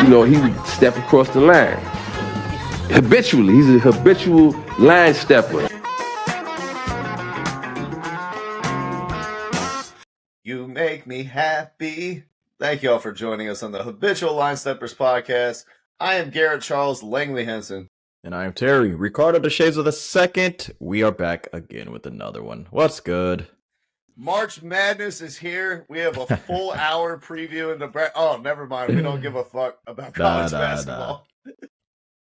he would step across the line. Habitually, he's a habitual line stepper. You make me happy. Thank you all for joining us on the Habitual Line Steppers podcast. I am Garrett Charles Langley Henson. And I am Terry, Ricardo the Shades of the Second. We are back again with another one. What's good? March Madness is here. We have a full hour preview in the oh, never mind. We don't give a fuck about college basketball.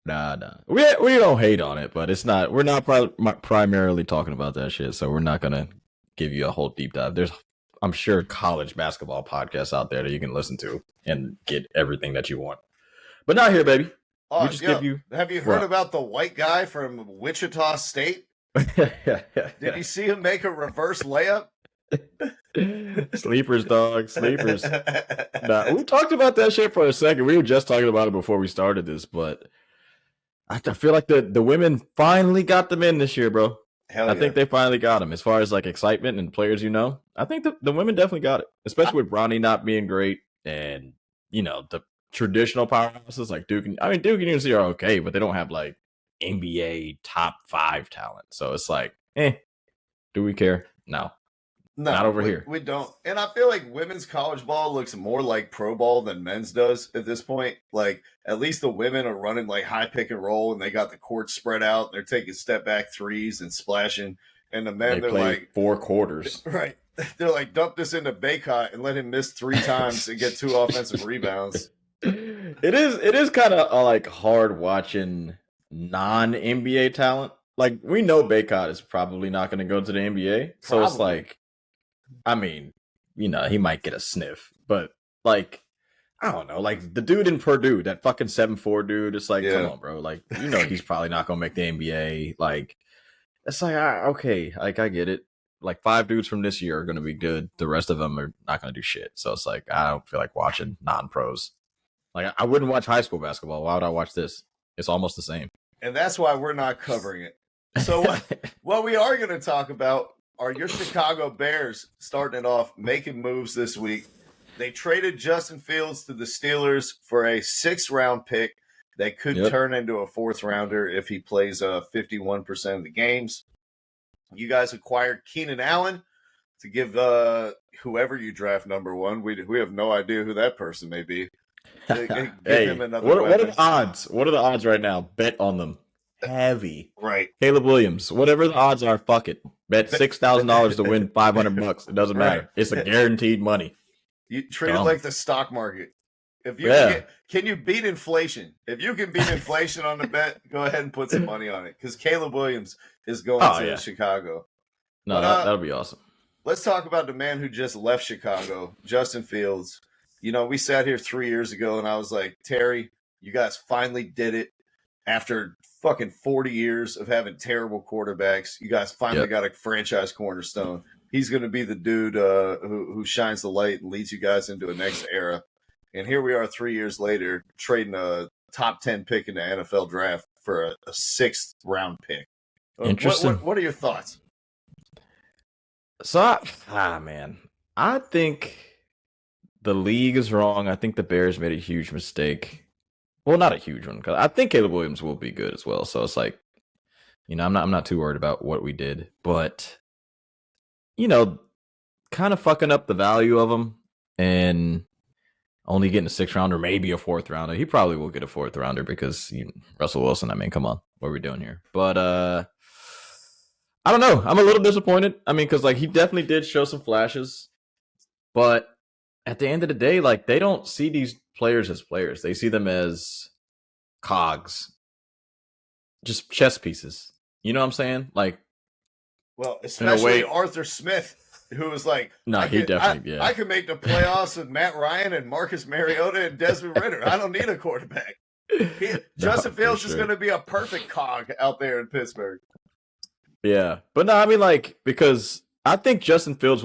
Nah. We don't hate on it, but it's not. We're not primarily talking about that shit, so we're not gonna give you a whole deep dive. There's, I'm sure, college basketball podcasts out there that you can listen to and get everything that you want. But not here, baby. Oh, have you heard about the white guy from Wichita State? Did you see him make a reverse layup? Sleepers, dog. Sleepers. Nah, we talked about that shit for a second. We were just talking about it before we started this, but I feel like the women finally got them in this year, bro. Hell yeah. I think they finally got them. As far as like excitement and players, I think the women definitely got it, especially with Bronny not being great and, the traditional powerhouses like Duke. Duke and UNC are okay, but they don't have like NBA top 5 talent. So it's like, do we care? No, not over here. We don't. And I feel like women's college ball looks more like pro ball than men's does at this point. Like, at least the women are running like high pick and roll, and they got the court spread out. They're taking step back threes and splashing. And the men, they're like 4 quarters. Right. They're like, dump this into Baycott and let him miss 3 times and get 2 offensive rebounds. It is kind of like hard watching non-NBA talent. Like, we know Baycott is probably not going to go to the NBA. So it's like, he might get a sniff, but like, I don't know, like the dude in Purdue, that fucking 7'4" dude, it's like, come on, bro. Like, he's probably not going to make the NBA. Like, it's like, okay, like I get it. Like 5 dudes from this year are going to be good. The rest of them are not going to do shit. So it's like, I don't feel like watching non-pros. Like, I wouldn't watch high school basketball. Why would I watch this? It's almost the same. And that's why we're not covering it. So what we are going to talk about are your Chicago Bears starting it off, making moves this week. They traded Justin Fields to the Steelers for a 6th-round pick that could turn into a 4th-rounder if he plays 51% of the games. You guys acquired Keenan Allen to give whoever you draft number 1. We have no idea who that person may be. Give him another what are the odds? What are the odds right now? Bet on them. Heavy. Right. Caleb Williams. Whatever the odds are, fuck it. Bet $6,000 to win $500. It doesn't matter. Right. It's a guaranteed money. You treat it like the stock market. If you can you beat inflation? If you can beat inflation on the bet, go ahead and put some money on it. Because Caleb Williams is going to Chicago. No, that'll be awesome. Let's talk about the man who just left Chicago, Justin Fields. We sat here 3 years ago, and I was like, Terry, you guys finally did it. After fucking 40 years of having terrible quarterbacks, you guys finally got a franchise cornerstone. He's going to be the dude who shines the light and leads you guys into a next era. And here we are 3 years later, trading a top 10 pick in the NFL draft for a 6th-round pick. Interesting. What are your thoughts? So, man, I think the league is wrong. I think the Bears made a huge mistake. Well, not a huge one, because I think Caleb Williams will be good as well. So it's like, I'm not too worried about what we did, but kind of fucking up the value of him and only getting a 6th-rounder, maybe a 4th-rounder. He probably will get a 4th-rounder because Russell Wilson. Come on, what are we doing here? But I don't know. I'm a little disappointed. Because like he definitely did show some flashes, but at the end of the day, like they don't see these players as players. They see them as cogs, just chess pieces. You know what I'm saying? Like, well, especially Arthur Smith, who was like, I could make the playoffs with Matt Ryan and Marcus Mariota and Desmond Ridder. I don't need a quarterback. Justin Fields is going to be a perfect cog out there in Pittsburgh. Yeah, but no, because I think Justin Fields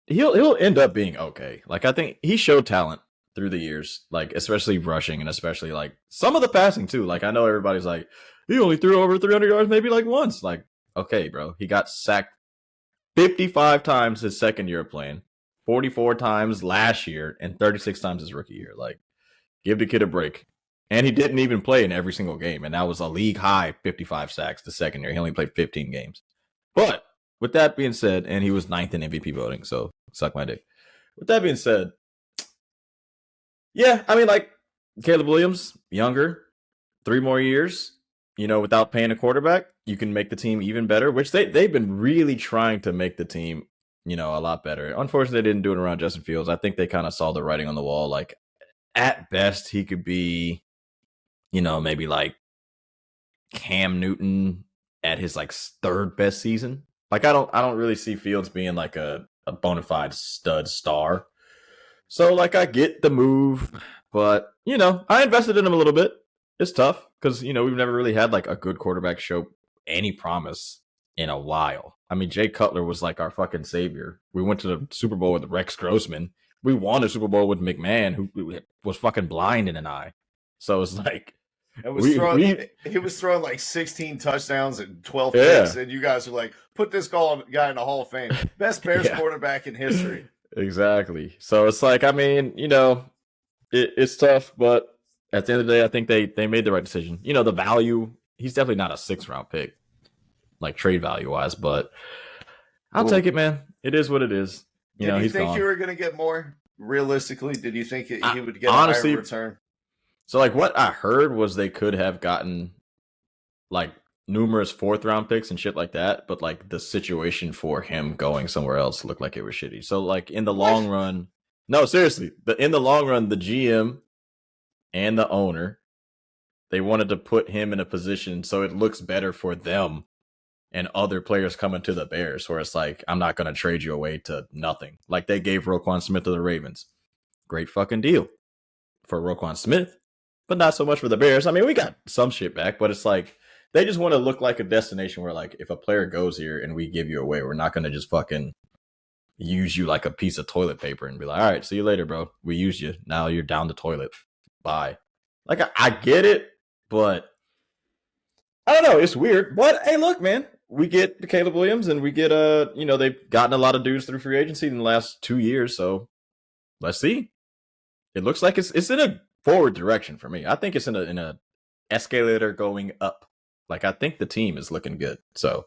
he'll end up being okay. Like, I think he showed talent through the years, like especially rushing and especially like some of the passing too. Like, I know everybody's like, he only threw over 300 yards maybe like once. Like, okay, bro, he got sacked 55 times his second year of playing, 44 times last year, and 36 times his rookie year. Like, Give the kid a break. And he didn't even play in every single game. And that was a league high 55 sacks the second year. He only played 15 games. But with that being said, and he was 9th in MVP voting, so suck my dick. With that being said, yeah, I mean, like, Caleb Williams, younger, 3 more years, without paying a quarterback, you can make the team even better, which they've been really trying to make the team, a lot better. Unfortunately, they didn't do it around Justin Fields. I think they kind of saw the writing on the wall. Like, at best, he could be, maybe like Cam Newton at his like 3rd best season. Like, I don't really see Fields being like a bona fide stud star. So, like, I get the move, but, I invested in him a little bit. It's tough because, we've never really had like a good quarterback show any promise in a while. I mean, Jay Cutler was like our fucking savior. We went to the Super Bowl with Rex Grossman. We won a Super Bowl with McMahon, who was fucking blind in an eye. So it's like, he was throwing like 16 touchdowns and 12 picks, and you guys are like, put this guy in the Hall of Fame. Best Bears quarterback in history. Exactly. So it's like, I mean, it's tough, but at the end of the day, I think they made the right decision. The value, he's definitely not a 6th-round pick, like trade value-wise, but I'll take it, man. It is what it is. Did you he's think gone. you were going to get more? Realistically, did you think he would get honestly, a higher return? So, like, what I heard was they could have gotten, like, numerous 4th-round picks and shit like that, but, like, the situation for him going somewhere else looked like it was shitty. So, like, in the long run... No, seriously. In the long run, the GM and the owner, they wanted to put him in a position so it looks better for them and other players coming to the Bears, where it's like, I'm not going to trade you away to nothing. Like, they gave Roquan Smith to the Ravens. Great fucking deal for Roquan Smith, but not so much for the Bears. I mean, we got some shit back, but it's like, they just want to look like a destination where, like, if a player goes here and we give you away, we're not going to just fucking use you like a piece of toilet paper and be like, all right, see you later, bro. We used you. Now you're down the toilet. Bye. Like, I get it, but I don't know. It's weird. But hey, look, man, we get Caleb Williams and we get they've gotten a lot of dudes through free agency in the last 2 years. So let's see. It looks like it's in a forward direction for me. I think it's in a escalator going up. Like, I think the team is looking good. So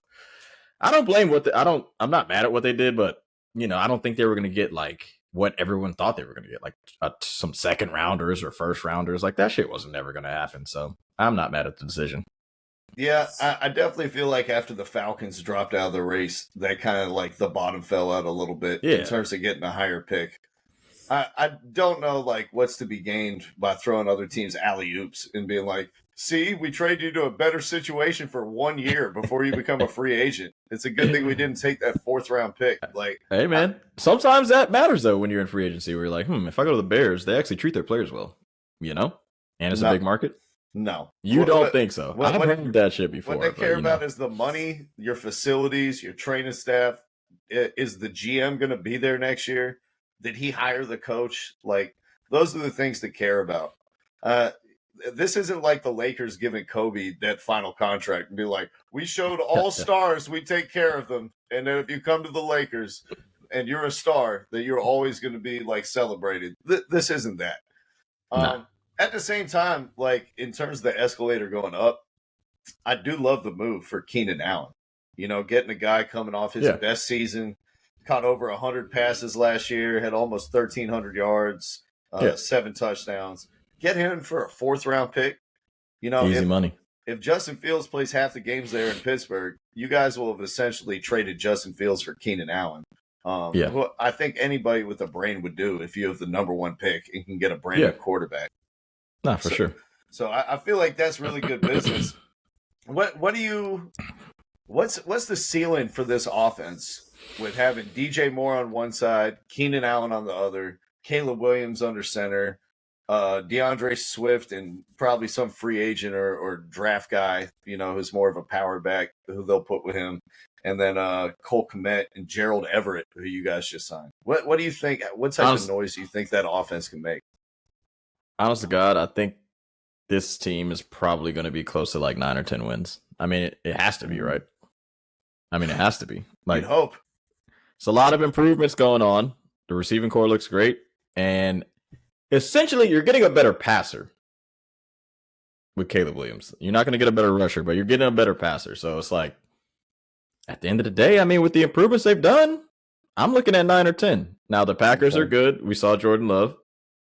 I don't blame I'm not mad at what they did, but I don't think they were going to get like what everyone thought they were going to get, like some 2nd rounders or 1st rounders. Like, that shit wasn't never going to happen. So I'm not mad at the decision. Yeah, I definitely feel like after the Falcons dropped out of the race, that kind of like the bottom fell out a little bit in terms of getting a higher pick. I don't know like what's to be gained by throwing other teams alley-oops and being like, see, we trade you to a better situation for 1 year before you become a free agent. It's a good thing we didn't take that 4th-round pick. Like, hey, man, sometimes that matters, though, when you're in free agency, where you're like, if I go to the Bears, they actually treat their players well, And it's a big market. No. You don't think so. I've heard that shit before. What they care about is the money, your facilities, your training staff. Is the GM going to be there next year? Did he hire the coach? Like, those are the things to care about. This isn't like the Lakers giving Kobe that final contract and be like, we showed all stars, we take care of them. And then if you come to the Lakers and you're a star, that you're always going to be like celebrated. This isn't that. No. At the same time, like in terms of the escalator going up, I do love the move for Keenan Allen. Getting a guy coming off his best season, caught over 100 passes last year, had almost 1,300 yards, 7 touchdowns. Get him for a 4th-round pick. Easy money. If Justin Fields plays half the games there in Pittsburgh, you guys will have essentially traded Justin Fields for Keenan Allen. What I think anybody with a brain would do if you have the number 1 pick and can get a brand new quarterback. No, for sure. So I feel like that's really good business. What's the ceiling for this offense with having DJ Moore on one side, Keenan Allen on the other, Caleb Williams under center, DeAndre Swift, and probably some free agent or draft guy, who's more of a power back who they'll put with him. And then Cole Kmet and Gerald Everett, who you guys just signed. What do you think? What type of noise do you think that offense can make? Honest to God, I think this team is probably going to be close to like 9 or 10 wins. I mean, it has to be, right? I mean, it has to be. Like, you'd hope. It's a lot of improvements going on. The receiving core looks great. And essentially you're getting a better passer with Caleb Williams. You're not going to get a better rusher, but you're getting a better passer. So it's like, at the end of the day, I mean, with the improvements they've done, I'm looking at 9 or 10. Now the Packers are good. We saw Jordan Love.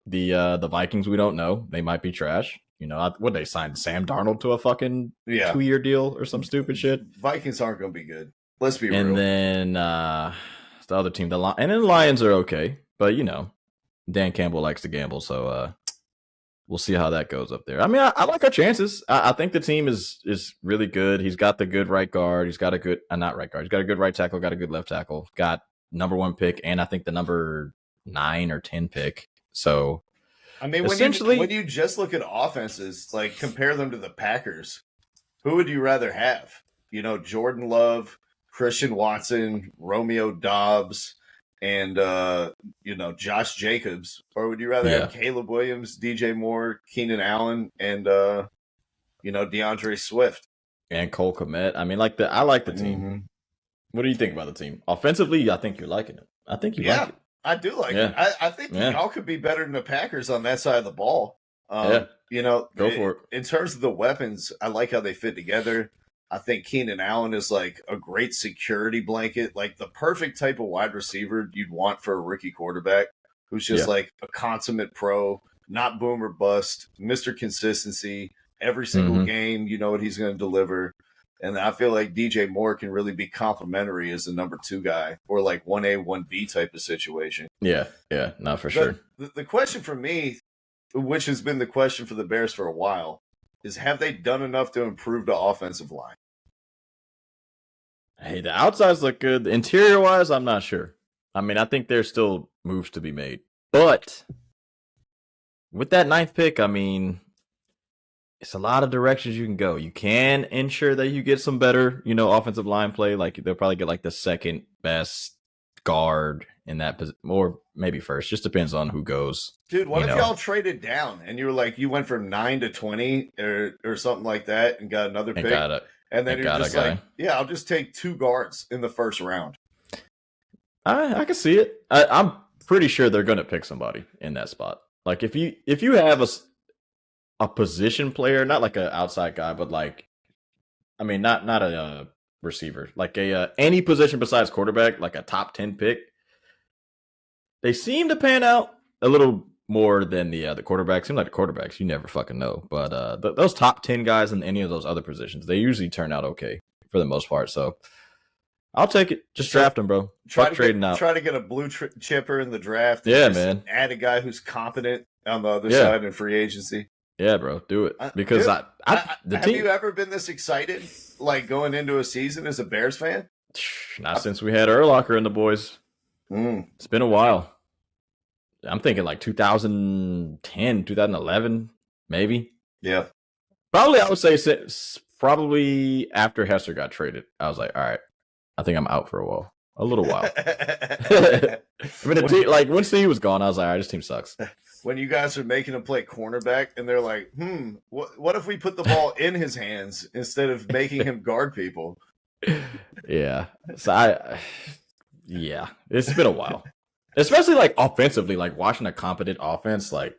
The Vikings, we don't know. They might be trash. You know, what they signed Sam Darnold to a fucking 2-year deal or some stupid shit. Vikings aren't going to be good. Let's be real. And then the other team, and then the Lions are okay, but you know, Dan Campbell likes to gamble, so we'll see how that goes up there. I mean, I like our chances. I think the team is really good. He's got the good right guard. He's got a good not right guard. He's got a good right tackle. Got a good left tackle. Got number 1 pick, and I think the number 9 or 10 pick. So, I mean, when you just look at offenses, like compare them to the Packers, who would you rather have? You know, Jordan Love, Christian Watson, Romeo Dobbs, and you know, Josh Jacobs, or would you rather have Caleb Williams, DJ Moore, Keenan Allen, and you know, DeAndre Swift and Cole Kmet? I mean, I like the team. Mm-hmm. What do you think about the team offensively? I think you're liking it. I think you like it. I do like it. I think y'all could be better than the Packers on that side of the ball. You know, go for it. In terms of the weapons, I like how they fit together. I think Keenan Allen is like a great security blanket, like the perfect type of wide receiver you'd want for a rookie quarterback who's just like a consummate pro, not boom or bust, Mr. Consistency. Every single game, you know what he's going to deliver. And I feel like DJ Moore can really be complimentary as the number 2 guy or like 1A, 1B type of situation. Yeah, not for sure. The question for me, which has been the question for the Bears for a while, is have they done enough to improve the offensive line? Hey, the outsides look good. Interior-wise, I'm not sure. I mean, I think there's still moves to be made. But with that 9th pick, I mean, it's a lot of directions you can go. You can ensure that you get some better, you know, offensive line play. Like they'll probably get like the 2nd best guard in that position, or maybe first. Just depends on who goes. Dude, what if y'all traded down and you were like, you went from 9 to 20 or something like that and got another pick, and then you're just like, yeah, I'll just take 2 guards in the first round. I can see it. I'm pretty sure they're going to pick somebody in that spot. Like if you have a position player, not like an outside guy, but like, I mean, not a receiver, like any position besides quarterback, like a top 10 pick. They seem to pan out a little more than the quarterbacks. Seem like the quarterbacks, you never fucking know. But those top 10 guys in any of those other positions, they usually turn out okay for the most part. So I'll take it. Just draft them, bro. Fuck trading out. Try to get a blue chipper in the draft. Yeah, man. Add a guy who's competent on the other side in free agency. Yeah, bro, do it because have you ever been this excited, like going into a season as a Bears fan? Not since we had Urlacher and the boys. It's been a while. I'm thinking like 2010, 2011, maybe. Yeah, probably. I would say probably after Hester got traded. I was like, all right, I think I'm out for a little while. I mean, like once he was gone, I was like, all right, this team sucks. When you guys are making him play cornerback and they're like, what if we put the ball in his hands instead of making him guard people? Yeah. So it's been a while. Especially like offensively, like watching a competent offense, like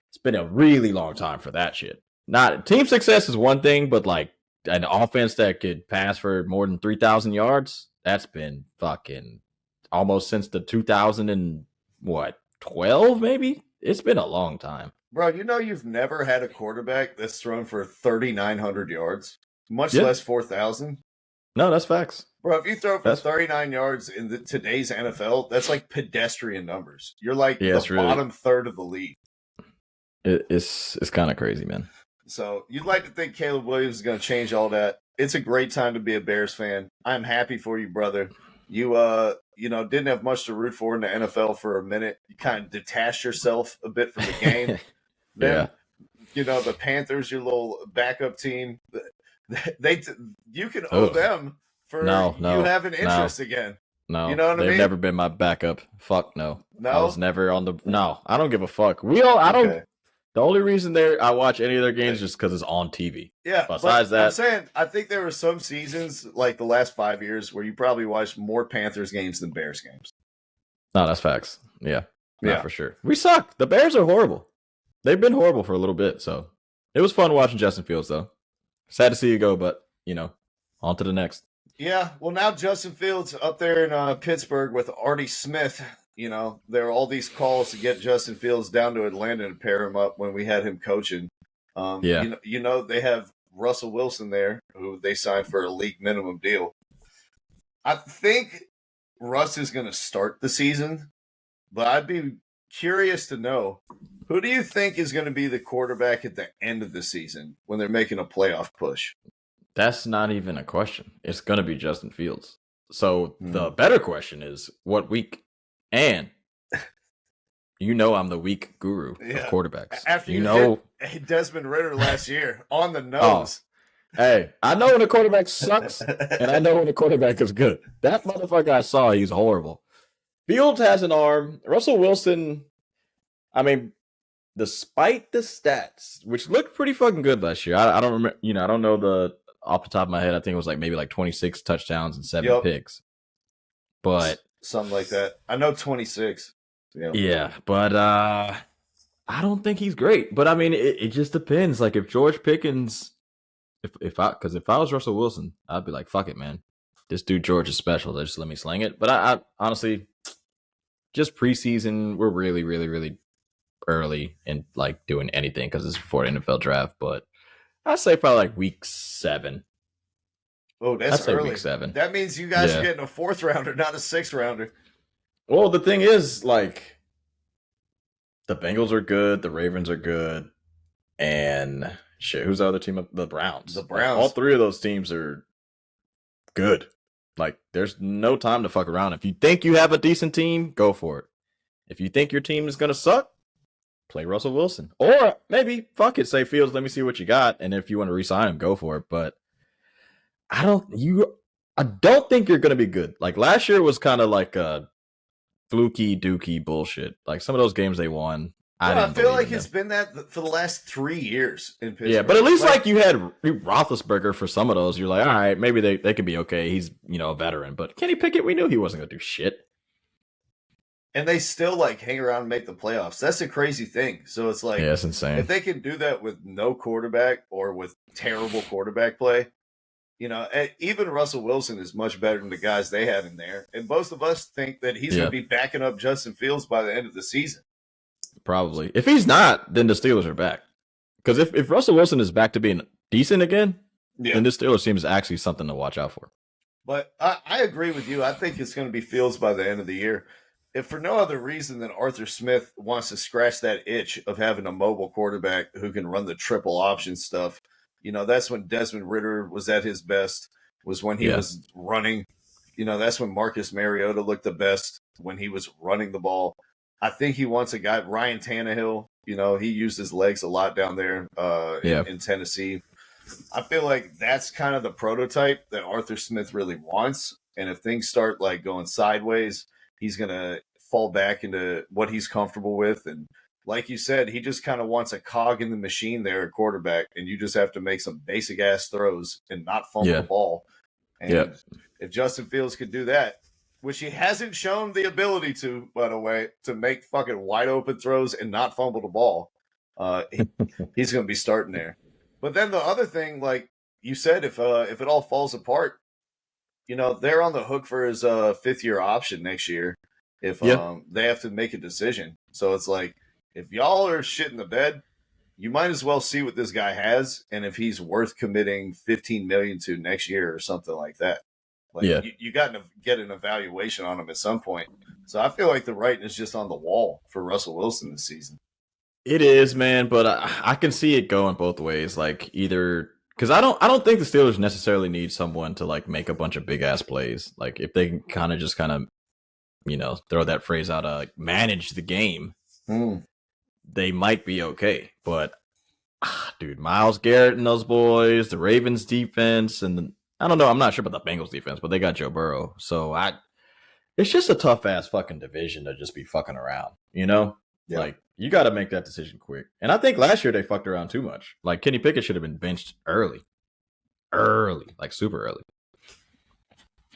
it's been a really long time for that shit. Not team success is one thing, but like an offense that could pass for more than 3,000 yards, that's been fucking almost since the 2012, maybe. It's been a long time, bro. You know, you've never had a quarterback that's thrown for 3,900 yards, much less 4,000. No, that's facts, bro. If you throw for 39 yards in today's NFL, that's like pedestrian numbers. You're like the bottom third of the league. It's kind of crazy, man. So you'd like to think Caleb Williams is going to change all that. It's a great time to be a Bears fan. I'm happy for you, brother. You didn't have much to root for in the NFL for a minute. You kind of detached yourself a bit from the game. Then, the Panthers, your little backup team, you can owe them for you have an interest again. No, you know what I mean? They've never been my backup. Fuck no. No, I was never on the. No, I don't give a fuck. I don't. Okay. The only reason I watch any of their games is just because it's on TV. Yeah. Besides that, I'm saying I think there were some seasons like the last 5 years where you probably watched more Panthers games than Bears games. No, that's facts. Yeah. Not for sure. We suck. The Bears are horrible. They've been horrible for a little bit, so it was fun watching Justin Fields, though. Sad to see you go, but, on to the next. Yeah, well, now Justin Fields up there in Pittsburgh with Artie Smith. There are all these calls to get Justin Fields down to Atlanta and pair him up when we had him coaching. Yeah. They have Russell Wilson there, who they signed for a league minimum deal. I think Russ is going to start the season, but I'd be curious to know, who do you think is going to be the quarterback at the end of the season when they're making a playoff push? That's not even a question. It's going to be Justin Fields. So the better question is, what week? And I'm the week guru of quarterbacks. After you hit Desmond Ritter last year on the nose. Hey, I know when a quarterback sucks, and I know when a quarterback is good. That motherfucker I saw, he's horrible. Fields has an arm. Russell Wilson, despite the stats, which looked pretty fucking good last year. I don't remember, I don't know off the top of my head, I think it was maybe 26 touchdowns and 7 picks. But something like that. I know 26. Yeah, but I don't think he's great. But it just depends. Like if George Pickens, if I was Russell Wilson, I'd be like, fuck it, man. This dude George is special. Just let me sling it. But I honestly, just preseason, we're really, really, really early in doing anything because it's before the NFL draft. But I'd say probably week 7. Oh, that's early. Week 7. That means you guys are getting a 4th rounder, not a 6th rounder. Well, the thing is, the Bengals are good, the Ravens are good, and shit, who's the other team? The Browns. The Browns. All 3 of those teams are good. There's no time to fuck around. If you think you have a decent team, go for it. If you think your team is going to suck, play Russell Wilson. Or maybe, fuck it, say Fields, let me see what you got, and if you want to re-sign him, go for it. But I don't think you're going to be good. Last year was kind of a fluky dookie bullshit. Some of those games they won, I feel like it's been that for the last 3 years in Pittsburgh. Yeah, but at least you had Roethlisberger for some of those. You're like, all right, maybe they could be okay. He's a veteran, but Kenny Pickett, we knew he wasn't gonna do shit. And they still hang around and make the playoffs. That's a crazy thing. So it's it's insane. If they can do that with no quarterback or with terrible quarterback play, even Russell Wilson is much better than the guys they have in there. And most of us think that he's going to be backing up Justin Fields by the end of the season. Probably. If he's not, then the Steelers are back. Because if Russell Wilson is back to being decent again, then this Steelers team is actually something to watch out for. But I agree with you. I think it's going to be Fields by the end of the year. If for no other reason than Arthur Smith wants to scratch that itch of having a mobile quarterback who can run the triple option stuff. That's when Desmond Ritter was at his best, was when he was running. That's when Marcus Mariota looked the best, when he was running the ball. I think he wants a guy, Ryan Tannehill. He used his legs a lot down there in Tennessee. I feel like that's kind of the prototype that Arthur Smith really wants. And if things start going sideways, he's going to fall back into what he's comfortable with. And like you said, he just kind of wants a cog in the machine there at quarterback, and you just have to make some basic ass throws and not fumble the ball. And if Justin Fields could do that, which he hasn't shown the ability to, by the way, to make fucking wide open throws and not fumble the ball, he's going to be starting there. But then the other thing, like you said, if it all falls apart, they're on the hook for his 5th-year option next year if they have to make a decision. So it's if y'all are shit in the bed, you might as well see what this guy has and if he's worth committing $15 million to next year or something like that. You got to get an evaluation on him at some point. So I feel like the writing is just on the wall for Russell Wilson this season. It is, man, but I can see it going both ways. Either because I don't think the Steelers necessarily need someone to make a bunch of big ass plays. If they can kind of throw that phrase out, manage the game, they might be okay. But dude, Myles Garrett and those boys, the Ravens defense, and I don't know. I'm not sure about the Bengals defense, but they got Joe Burrow. So it's just a tough ass fucking division to just be fucking around, Yeah. You got to make that decision quick. And I think last year they fucked around too much. Kenny Pickett should have been benched early, super early.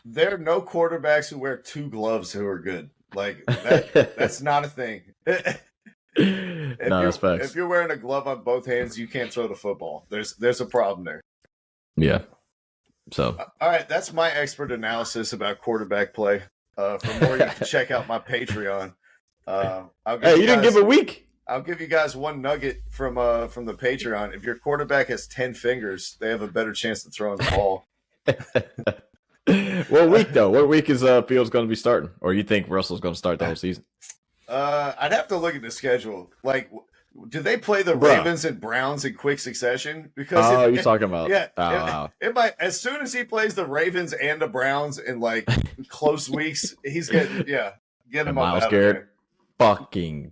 There are no quarterbacks who wear 2 gloves who are good. That's not a thing. No, that's facts. If you're wearing a glove on both hands, you can't throw the football. There's a problem there. Yeah. So, All right, that's my expert analysis about quarterback play. For more, you can check out my Patreon. hey, you didn't give a week. I'll give you guys one nugget from the Patreon. If your quarterback has 10 fingers, they have a better chance of throwing the ball. What week though? What week is Fields going to be starting? Or you think Russell's going to start the whole season? I'd have to look at the schedule. Like, do they play the Bruh. Ravens and Browns in quick succession? Because You're talking about it might, as soon as he plays the Ravens and the Browns in like close weeks, he's getting get him up Miles out of Garrett there. fucking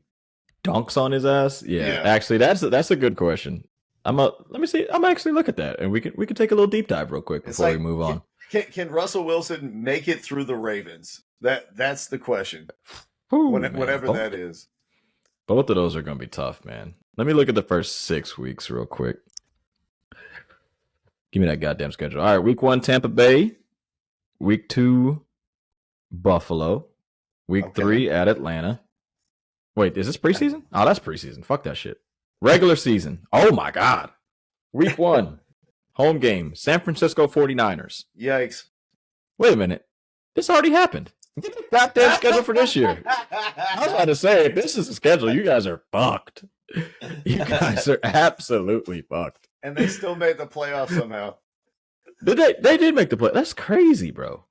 dunks on his ass. Yeah. Actually, that's a good question. Let me see. I'm actually look at that, and we can take a little deep dive real quick before we move on. Can Russell Wilson make it through the Ravens? That's the question. Ooh, Whatever man. that is. Both of those are going to be tough, man. Let me look at the first 6 weeks real quick. Give me that goddamn schedule. All right, week 1, Tampa Bay. Week 2, Buffalo. Week 3 at Atlanta. Wait, is this preseason? Oh, that's preseason. Fuck that shit. Regular season. Oh, my God. Week 1, home game, San Francisco 49ers. Yikes. Wait a minute. This already happened. Get the goddamn schedule for this year. I was about to say, if this is the schedule, you guys are fucked. You guys are absolutely fucked. And they still made the playoffs somehow. They did make the play. That's crazy, bro.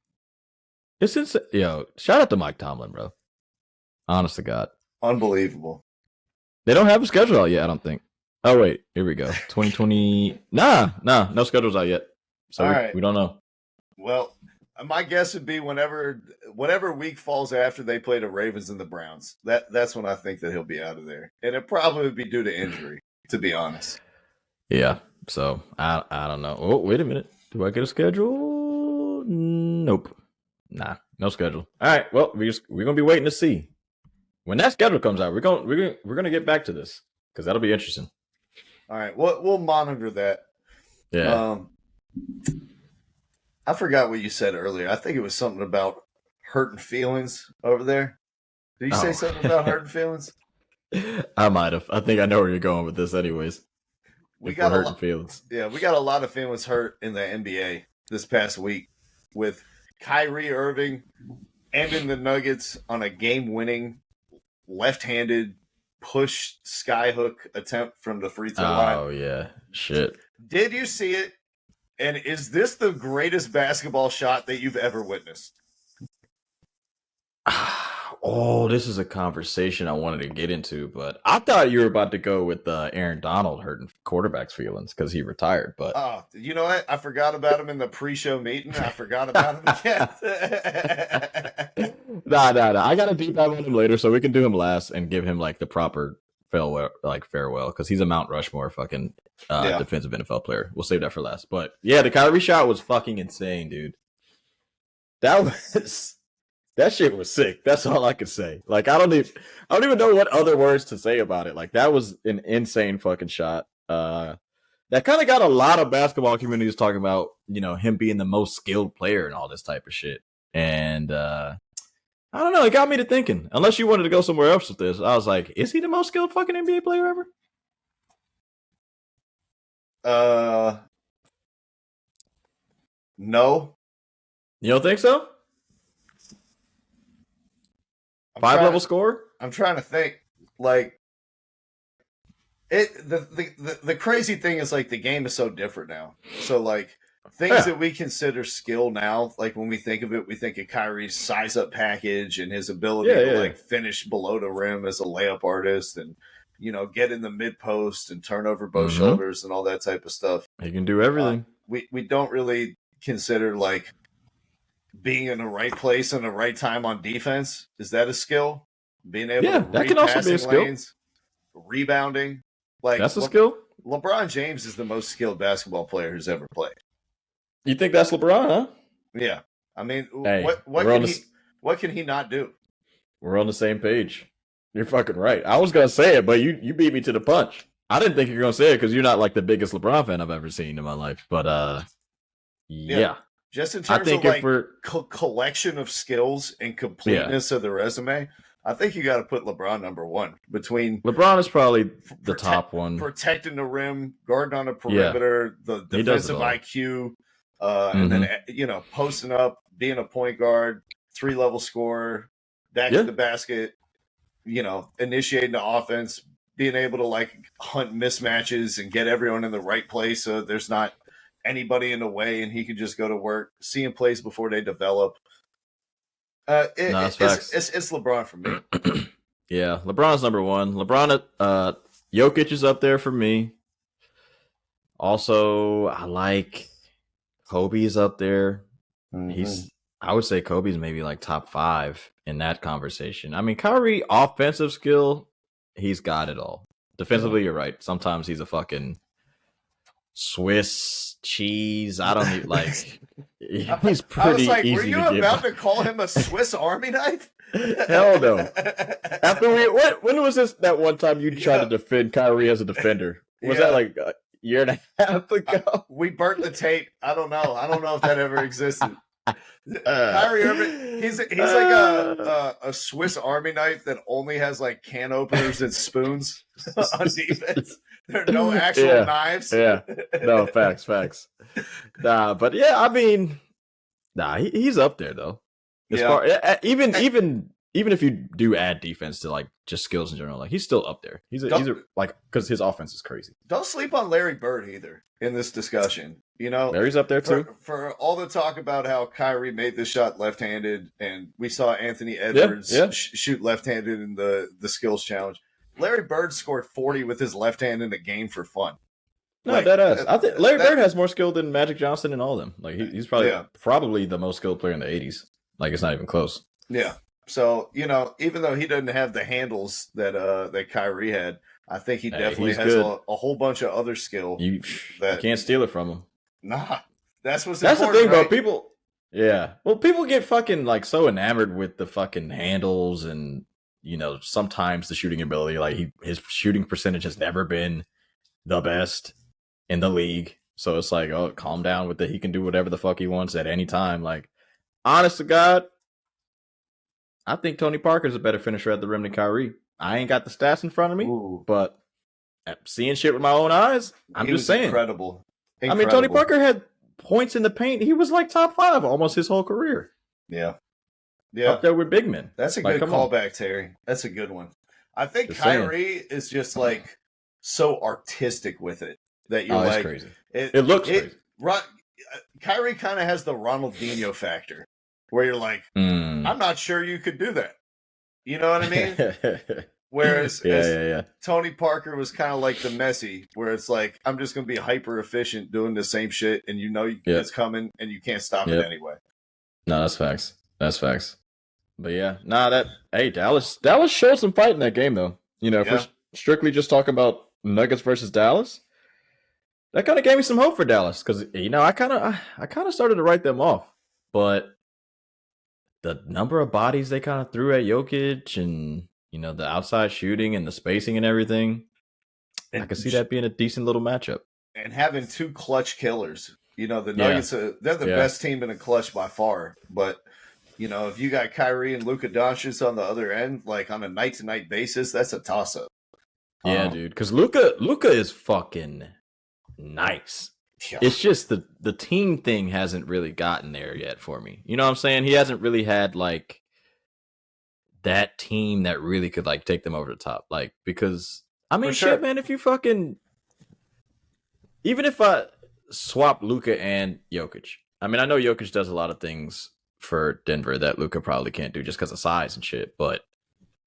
It's insane. Yo, shout out to Mike Tomlin, bro. Honest to God. Unbelievable. They don't have a schedule out yet, I don't think. Oh, wait. Here we go. 2020. Nah. No schedule's out yet. So we don't know. Well, my guess would be whatever week falls after they play the Ravens and the Browns. That's when I think that he'll be out of there. And it probably would be due to injury, to be honest. Yeah. So I don't know. Oh, wait a minute. Do I get a schedule? Nope. Nah, no schedule. All right. Well, we're gonna be waiting to see when that schedule comes out. We're gonna get back to this because that'll be interesting. All right. We'll monitor that. Yeah. I forgot what you said earlier. I think it was something about hurting feelings over there. Did you say something about hurting feelings? I might have. I think I know where you're going with this anyways. We got hurting feelings. Yeah, we got a lot of feelings hurt in the NBA this past week with Kyrie Irving ending the Nuggets on a game-winning left-handed push skyhook attempt from the free throw line. Oh, yeah. Shit. Did you see it? And is this the greatest basketball shot that you've ever witnessed? Oh, this is a conversation I wanted to get into, but I thought you were about to go with Aaron Donald hurting quarterbacks' feelings because he retired. But you know what? I forgot about him in the pre-show meeting. I forgot about him again. Nah. I got to deep dive on him later, so we can do him last and give him like the proper farewell, because he's a Mount Rushmore fucking defensive NFL player. We'll save that for last. But yeah, the Kyrie shot was fucking insane, dude. That shit was sick. That's all I could say. Like, I don't even know what other words to say about it. Like, that was an insane fucking shot. That kind of got a lot of basketball communities talking about, him being the most skilled player and all this type of shit. And I don't know. It got me to thinking. Unless you wanted to go somewhere else with this, I was like, is he the most skilled fucking NBA player ever? No. You don't think so? Five-level score? I'm trying to think. Like, the crazy thing is, like, the game is so different now. So, like, things that we consider skill now, like, when we think of it, we think of Kyrie's size-up package and his ability to finish below the rim as a layup artist and, get in the mid-post and turn over both shoulders and all that type of stuff. He can do everything. We don't really consider, like, being in the right place and the right time on defense. Is that a skill? Being able to that can also be a skill. Lanes, rebounding. Like, that's a skill. LeBron James is the most skilled basketball player who's ever played. You think that's LeBron, huh? Yeah. I mean, hey, what can he not do? We're on the same page. You're fucking right. I was gonna say it, but you beat me to the punch. I didn't think you were gonna say it because you're not like the biggest LeBron fan I've ever seen in my life. But yeah. Just in terms of like collection of skills and completeness of the resume, I think you got to put LeBron number one between LeBron is probably the protect- top one. protecting the rim, guarding on the perimeter, the He does defensive it all. IQ, and then posting up, being a point guard, 3-level scorer, backing the basket, initiating the offense, being able to like hunt mismatches and get everyone in the right place so there's not anybody in the way and he can just go to work, seeing plays before they develop. It's LeBron for me. Yeah, LeBron's number one. Jokic is up there for me. Also, I like Kobe's up there. I would say Kobe's maybe like top 5 in that conversation. I mean, Kyrie, offensive skill, he's got it all. Defensively, you're right. Sometimes he's a fucking Swiss cheese. I don't need like. He's pretty. I was like, were you about to call him a Swiss Army knife? Hell no. After when was this that one time you tried to defend Kyrie as a defender? Was that like a year and a half ago? We burnt the tape. I don't know. I don't know if that ever existed. Kyrie Irving, he's like a Swiss Army knife that only has like can openers and spoons on defense. There are no actual knives. Yeah, no, facts. Nah, but yeah, I mean, he's up there though. As far, even if you do add defense to like just skills in general, like he's still up there. He's like because his offense is crazy. Don't sleep on Larry Bird either in this discussion. Larry's up there too. For all the talk about how Kyrie made this shot left-handed, and we saw Anthony Edwards shoot left-handed in the skills challenge. Larry Bird scored 40 with his left hand in a game for fun. No, deadass. I think Larry Bird has more skill than Magic Johnson and all of them. Like he's probably the most skilled player in the 80s. Like it's not even close. Yeah. So, even though he doesn't have the handles that Kyrie had, I think he definitely has a whole bunch of other skill. You can't steal it from him. Nah. That's the thing, right? bro. People people get fucking like so enamored with the fucking handles and sometimes the shooting ability. Like his shooting percentage has never been the best in the league. So it's like, oh, calm down with it. He can do whatever the fuck he wants at any time. Like, honest to God, I think Tony Parker's a better finisher at the rim than Kyrie. I ain't got the stats in front of me, but seeing shit with my own eyes, I'm just saying. Incredible. I mean, Tony Parker had points in the paint. He was like top 5 almost his whole career. Yeah. Up there with big men. That's a good callback, Terry. That's a good one. I think Kyrie is just like so artistic with it that you're like, crazy. It looks crazy. Kyrie kind of has the Ronaldinho factor where you're like, I'm not sure you could do that. You know what I mean? Whereas Tony Parker was kind of like the Messi, where it's like, I'm just going to be hyper efficient doing the same shit, and it's coming, and you can't stop it anyway. No, that's facts. But yeah, Dallas showed some fight in that game though. If we're strictly just talking about Nuggets versus Dallas, that kind of gave me some hope for Dallas because I kind of started to write them off, but the number of bodies they kind of threw at Jokic and the outside shooting and the spacing and everything, I could see that being a decent little matchup. And having 2 clutch killers, the Nuggets they're the best team in the clutch by far, but. If you got Kyrie and Luka Doncic on the other end, like on a night-to-night basis, that's a toss-up. Yeah, dude. Because Luka is fucking nice. Yeah. It's just the team thing hasn't really gotten there yet for me. You know what I'm saying? He hasn't really had like that team that really could like take them over the top. Like because I mean, shit, man. If you fucking even if I swap Luka and Jokic, I mean, I know Jokic does a lot of things for Denver that Luka probably can't do just because of size and shit, but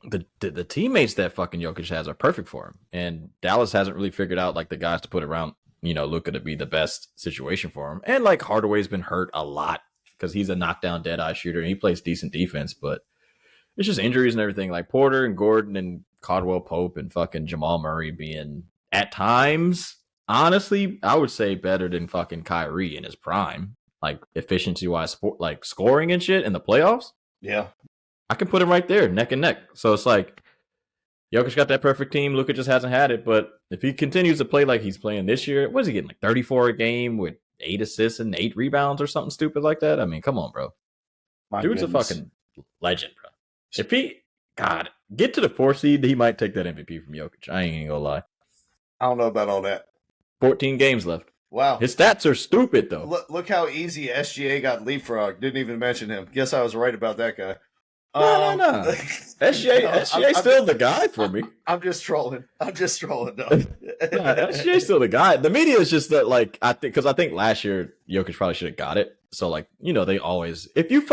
the teammates that fucking Jokic has are perfect for him, and Dallas hasn't really figured out like the guys to put around Luka to be the best situation for him. And like Hardaway's been hurt a lot because he's a knockdown dead eye shooter and he plays decent defense, but it's just injuries and everything. Like Porter and Gordon and Caldwell Pope and fucking Jamal Murray being at times, honestly, I would say better than fucking Kyrie in his prime. Like efficiency wise, like scoring and shit in the playoffs. Yeah. I can put him right there, neck and neck. So it's like Jokic got that perfect team. Luka just hasn't had it. But if he continues to play like he's playing this year, what is he getting? Like 34 a game with 8 assists and 8 rebounds or something stupid like that? I mean, come on, bro. Dude's a fucking legend, bro. God, get to the 4th seed, he might take that MVP from Jokic. I ain't gonna lie. I don't know about all that. 14 games left. Wow. His stats are stupid though. Look how easy SGA got leapfrog. Didn't even mention him. Guess I was right about that guy. No. SGA still the guy for me. I'm just trolling. Though. SGA's still the guy. The media is just that, like, I think last year Jokic probably should have got it. So, like, they always, if you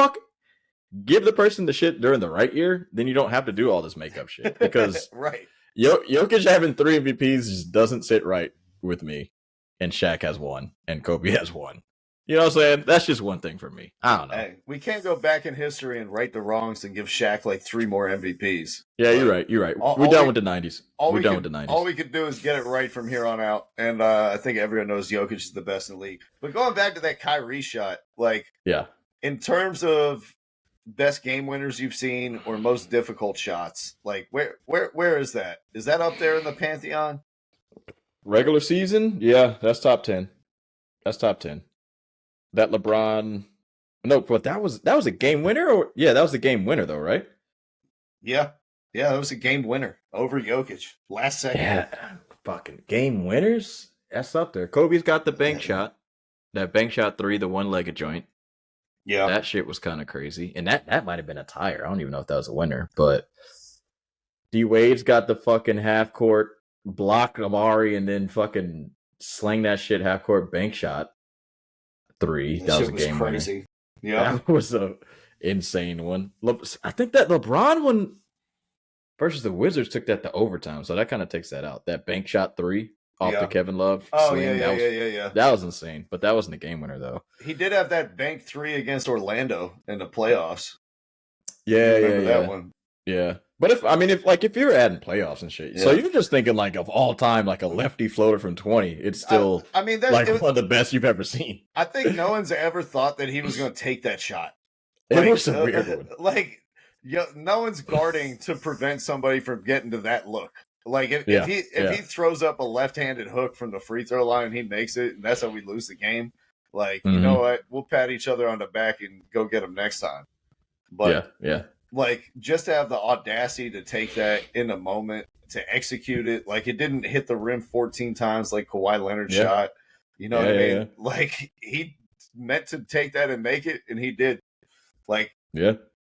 give the person the shit during the right year, then you don't have to do all this makeup shit. Because right. Jokic having 3 MVPs just doesn't sit right with me. And Shaq has 1, and Kobe has 1. You know what I'm saying? That's just one thing for me. I don't know. Hey, we can't go back in history and right the wrongs and give Shaq like 3 more MVPs. Yeah, you're right. We're done with the 90s. We're done with the 90s. All we could do is get it right from here on out. And I think everyone knows Jokic is the best in the league. But going back to that Kyrie shot, like, yeah, in terms of best game winners you've seen or most difficult shots, like where is that? Is that up there in the pantheon? Regular season? Yeah, that's top 10. That LeBron, no, but that was a game winner, that was a game winner though, right? Yeah, that was a game winner over Jokic last second. Yeah, fucking game winners. That's up there. Kobe's got the bank shot, that bank shot 3, the one-legged joint. Yeah, that shit was kind of crazy, and that might have been a tire. I don't even know if that was a winner, but D Wade's got the fucking half court block Amari and then fucking sling that shit half court bank shot. 3. That was a game crazy. winner. Yeah, that was a insane one. I think that LeBron one versus the Wizards took that to overtime, so that kind of takes that out. That bank shot 3 off the Kevin Love. Oh sling, yeah. That was insane, but that wasn't a game winner though. He did have that bank 3 against Orlando in the playoffs. Yeah, that one. Yeah. But if you're adding playoffs and shit, so you're just thinking like of all time, like a lefty floater from 20, it's still one of the best you've ever seen. I think no one's ever thought that he was going to take that shot. It was a weird one. Like, no one's guarding to prevent somebody from getting to that look. Like if he throws up a left-handed hook from the free throw line and he makes it, and that's how we lose the game. Like, you know what? We'll pat each other on the back and go get him next time. But yeah. Like, just to have the audacity to take that in the moment, to execute it, like, it didn't hit the rim 14 times like Kawhi Leonard shot. You know what I mean? Yeah. Like, he meant to take that and make it, and he did. Like,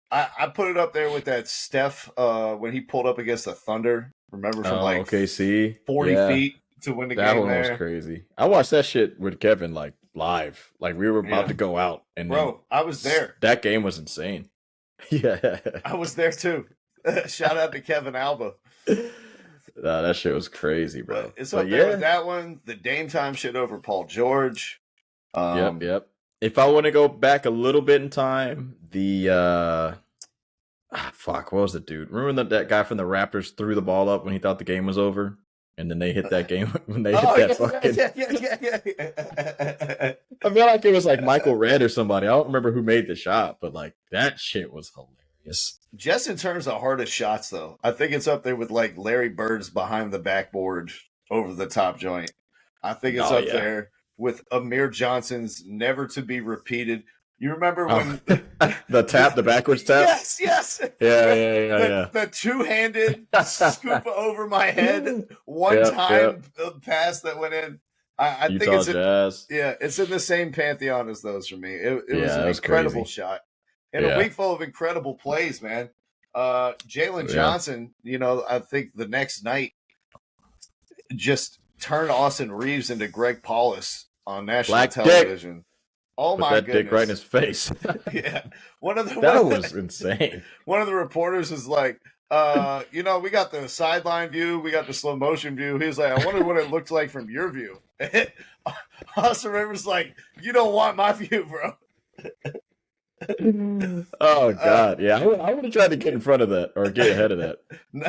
I put it up there with that Steph when he pulled up against the Thunder. Remember from OKC 40 feet to win the game. That one was crazy. I watched that shit with Kevin like live. Like, we were about to go out, and I was there. That game was insane. Yeah, I was there too. Shout out to Kevin Alba. That shit was crazy, bro. But it's up there with that one. The Dame time shit over Paul George. Yep. If I want to go back a little bit in time, the what was the dude? Remember that guy from the Raptors threw the ball up when he thought the game was over, and then they hit that game when they hit that fucking. Yeah. I feel like it was like Michael Redd or somebody. I don't remember who made the shot, but like that shit was hilarious. Just in terms of hardest shots, though, I think it's up there with like Larry Bird's behind the backboard over the top joint. I think it's up there with Amir Johnson's never to be repeated. You remember when the backwards tap? Yes. Yeah. The two-handed scoop over my head one time pass that went in. I think it's Jazz. It's in the same pantheon as those for me. It was an incredible shot and a week full of incredible plays, man. Jalen Johnson, I think the next night just turned Austin Reeves into Greg Paulus on national television. Dick. Oh my goodness! Dick right in his face. That was insane. One of the reporters is like, we got the sideline view, we got the slow motion view. He was like, I wonder what it looked like from your view. Austin Rivers like, you don't want my view, bro. Oh God, I would have tried to get in front of that or get ahead of that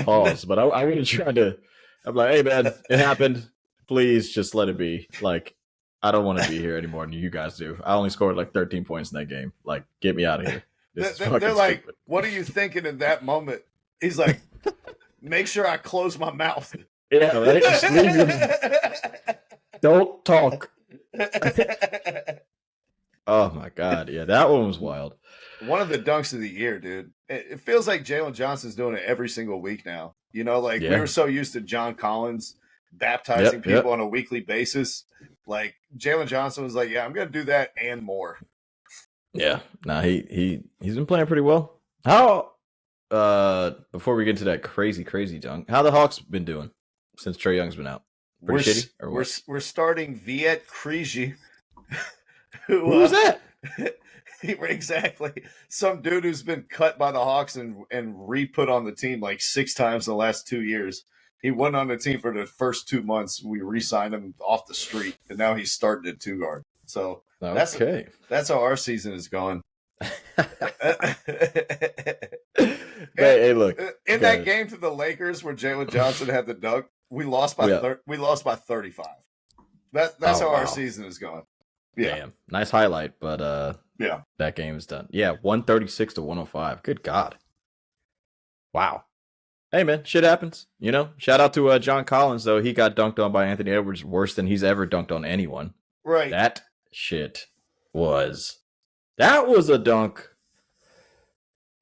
pause, but I would have tried to. I'm like, hey man, it happened. Please just let it be. Like, I don't want to be here anymore than you guys do. I only scored like 13 points in that game. Like, get me out of here. They're like, stupid. What are you thinking in that moment? He's like, make sure I close my mouth. Yeah, right? Just leave him. Don't talk. Oh my God. Yeah, that one was wild. one of the dunks of the year, dude. It feels like Jalen Johnson's doing it every single week now. You know, like we Yeah. were so used to John Collins baptizing Yep, people yep. on a weekly basis. Like Jalen Johnson was like, yeah, I'm going to do that and more. Yeah. Nah, he's been playing pretty well. How before we get into that crazy dunk, how the Hawks been doing since Trae Young's been out? Pretty shitty or what? We're starting Viet Krejci. Who was that? Exactly. Some dude who's been cut by the Hawks and re-put on the team like 6 times in the last 2 years. He went on the team for the first 2 months. We re-signed him off the street, and now he's starting at 2 guard. So Okay. that's how our season is going. Hey, look. In that game to the Lakers where Jalen Johnson had the dunk, we lost by 35. That's how our season is going. Yeah. Damn. Nice highlight, but yeah. That game is done. Yeah, 136 to 105. Good God. Wow. Hey man, shit happens. You know? Shout out to John Collins though. He got dunked on by Anthony Edwards worse than he's ever dunked on anyone. Right. That shit was a dunk,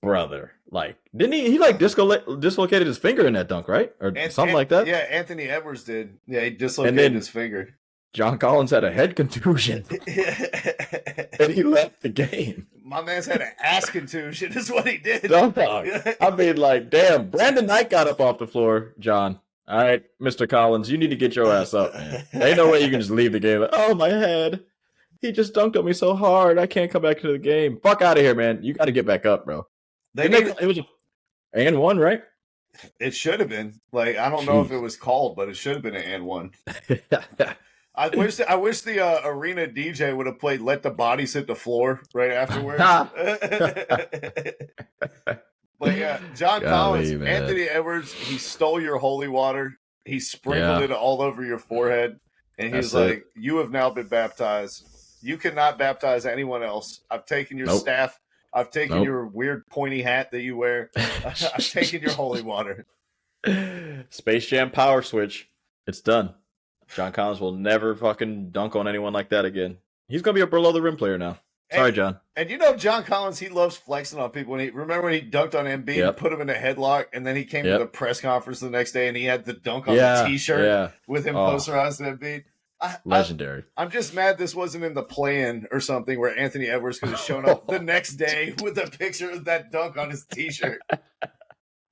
brother. Like, didn't he like dislocated his finger in that dunk, right? Or something like that? Yeah, Anthony Edwards did. Yeah, he dislocated his finger. John Collins had a head contusion. And he left the game. My man's had an ass contusion is what he did. I mean, like, damn, Brandon Knight got up off the floor, John. All right, Mr. Collins, you need to get your ass up, man. Ain't no way you can just leave the game. Like, oh, my head. He just dunked on me so hard. I can't come back to the game. Fuck out of here, man. You got to get back up, bro. It was and one, right? It should have been. Like, I don't know if it was called, but it should have been an and one. I wish the arena DJ would have played "Let the Bodies Hit the Floor" right afterwards. But yeah, John Collins, man. Anthony Edwards, he stole your holy water. He sprinkled it all over your forehead, and he's like, "You have now been baptized. You cannot baptize anyone else. I've taken your staff. I've taken your weird pointy hat that you wear. I've taken your holy water." Space Jam power switch. It's done. John Collins will never fucking dunk on anyone like that again. He's going to be a below the rim player now. Sorry, John. And you know, John Collins, he loves flexing on people. Remember when he dunked on Embiid and put him in a headlock, and then he came to the press conference the next day and he had the dunk on the T-shirt with him posterized Embiid. Legendary. I'm just mad this wasn't in the play-in or something where Anthony Edwards could have shown up the next day with a picture of that dunk on his T-shirt.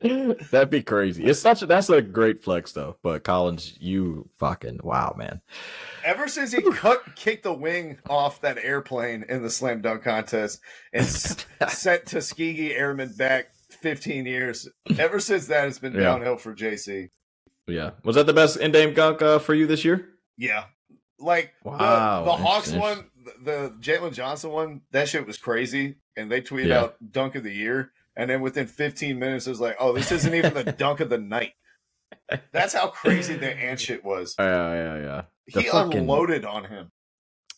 That'd be crazy. That's a great flex though. But Collins, you fucking wow, man. Ever since he kicked the wing off that airplane in the slam dunk contest and sent Tuskegee Airmen back 15 years, ever since that it's been downhill for JC. Yeah. Was that the best in-game dunk for you this year? Yeah. Like the Hawks one, the Jalen Johnson one, that shit was crazy. And they tweeted out dunk of the year. And then within 15 minutes, it was like, oh, this isn't even the dunk of the night. That's how crazy the ant shit was. Yeah. He unloaded on him.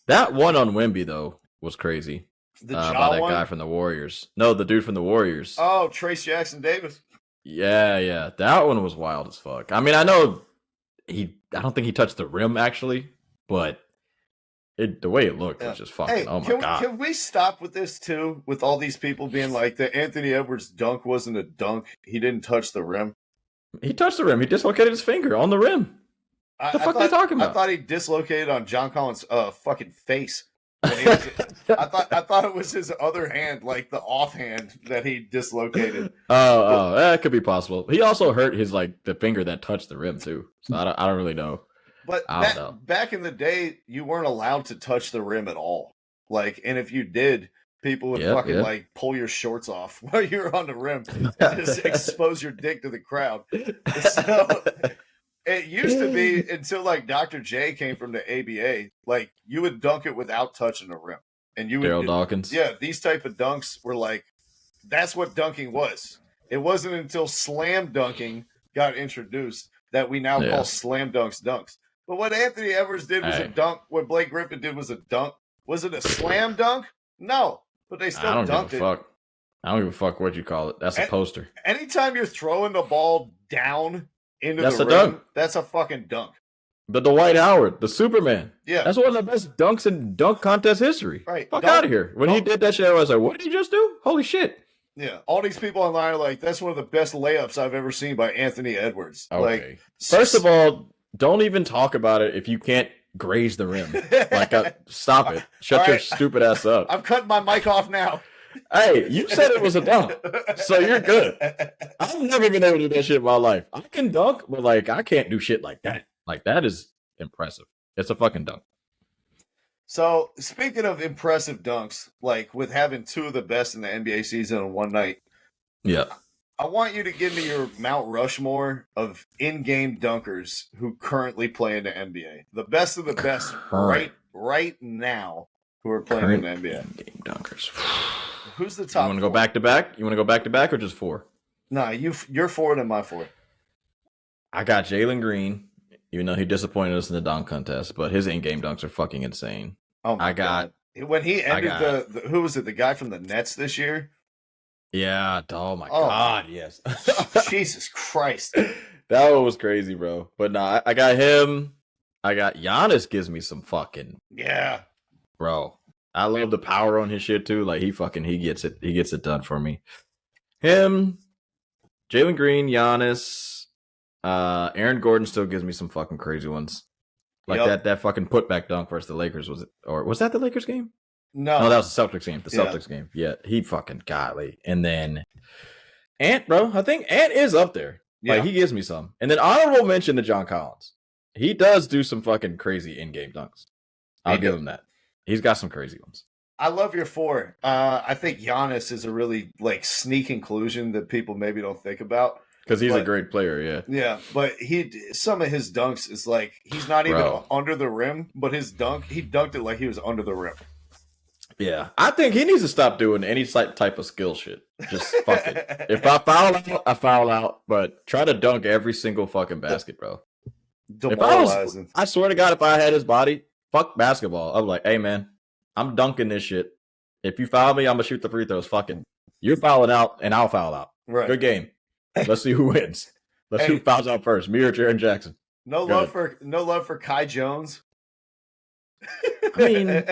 That one on Wemby, though, was crazy. The by that guy from the Warriors. No, the dude from the Warriors. Oh, Trace Jackson Davis. Yeah. That one was wild as fuck. I mean, I know I don't think he touched the rim, actually, but the way it looked was just fucking, oh my God. Can we stop with this too? With all these people being like, the Anthony Edwards dunk wasn't a dunk. He didn't touch the rim. He touched the rim. He dislocated his finger on the rim. What the fuck are they talking about? I thought he dislocated on John Collins' fucking face. I thought it was his other hand, like the offhand that he dislocated. Oh, that could be possible. He also hurt his the finger that touched the rim too. So I don't really know. But back in the day, you weren't allowed to touch the rim at all. Like, and if you did, people would pull your shorts off while you were on the rim and just expose your dick to the crowd. So it used to be until Dr. J came from the ABA, like you would dunk it without touching the rim. And you would Daryl Dawkins. Yeah, these type of dunks were that's what dunking was. It wasn't until slam dunking got introduced that we now call slam dunks dunks. But what Anthony Edwards did was a dunk. What Blake Griffin did was a dunk. Was it a slam dunk? No, but they still dunked it. Fuck. I don't give a fuck what you call it. That's a poster. Anytime you're throwing the ball down into the rim, dunk. That's a fucking dunk. The Dwight Howard, the Superman. Yeah. That's one of the best dunks in dunk contest history. Right. Fuck out of here. When he did that shit, I was like, what did he just do? Holy shit. Yeah. All these people online are like, that's one of the best layups I've ever seen by Anthony Edwards. Okay. Like, first of all, don't even talk about it if you can't graze the rim. Like, stop it. Shut your stupid ass up. I'm cutting my mic off now. Hey, you said it was a dunk, so you're good. I've never been able to do that shit in my life. I can dunk, but like I can't do shit like that. Like that is impressive. It's a fucking dunk. So speaking of impressive dunks, like with having two of the best in the NBA season in one night, Yeah. I want you to give me your Mount Rushmore of in-game dunkers who currently play in the NBA. The best of the best right now who are playing in the NBA. In-game dunkers. Who's the top? You want to go back to back? You want to go back to back or just four? Nah, you're forward and my forward. I got Jalen Green, even though he disappointed us in the dunk contest, but his in-game dunks are fucking insane. Oh my God. When he ended the who was it? The guy from the Nets this year? Yeah. Oh my God. Yes. Jesus Christ. That one was crazy, bro. But nah, I got him. I got Giannis gives me some fucking bro. I love the power on his shit too. Like he gets it. He gets it done for me. Him, Jalen Green, Giannis, Aaron Gordon still gives me some fucking crazy ones. Like that fucking putback dunk versus the Lakers, was it? Or was that the Lakers game? No, that was the Celtics game. The Celtics game. Yeah, he fucking godly. And then Ant, bro. I think Ant is up there. Like he gives me some. And then honorable mention to John Collins. He does do some fucking crazy in-game dunks. I'll give him that. He's got some crazy ones. I love your four. I think Giannis is a really like sneak inclusion that people maybe don't think about. Because he's a great player, yeah. Yeah, but some of his dunks is like he's not even under the rim, but his dunk, he dunked it like he was under the rim. Yeah, I think he needs to stop doing any type of skill shit. Just fuck it. If I foul out, I foul out. But try to dunk every single fucking basket, bro. I swear to God, if I had his body, fuck basketball. I'm like, hey man, I'm dunking this shit. If you foul me, I'm gonna shoot the free throws. Fucking, you're fouling out, and I'll foul out. Right. Good game. Let's see who wins. Let's see who fouls out first. Me or Jaren Jackson. No love for Kai Jones. I mean, I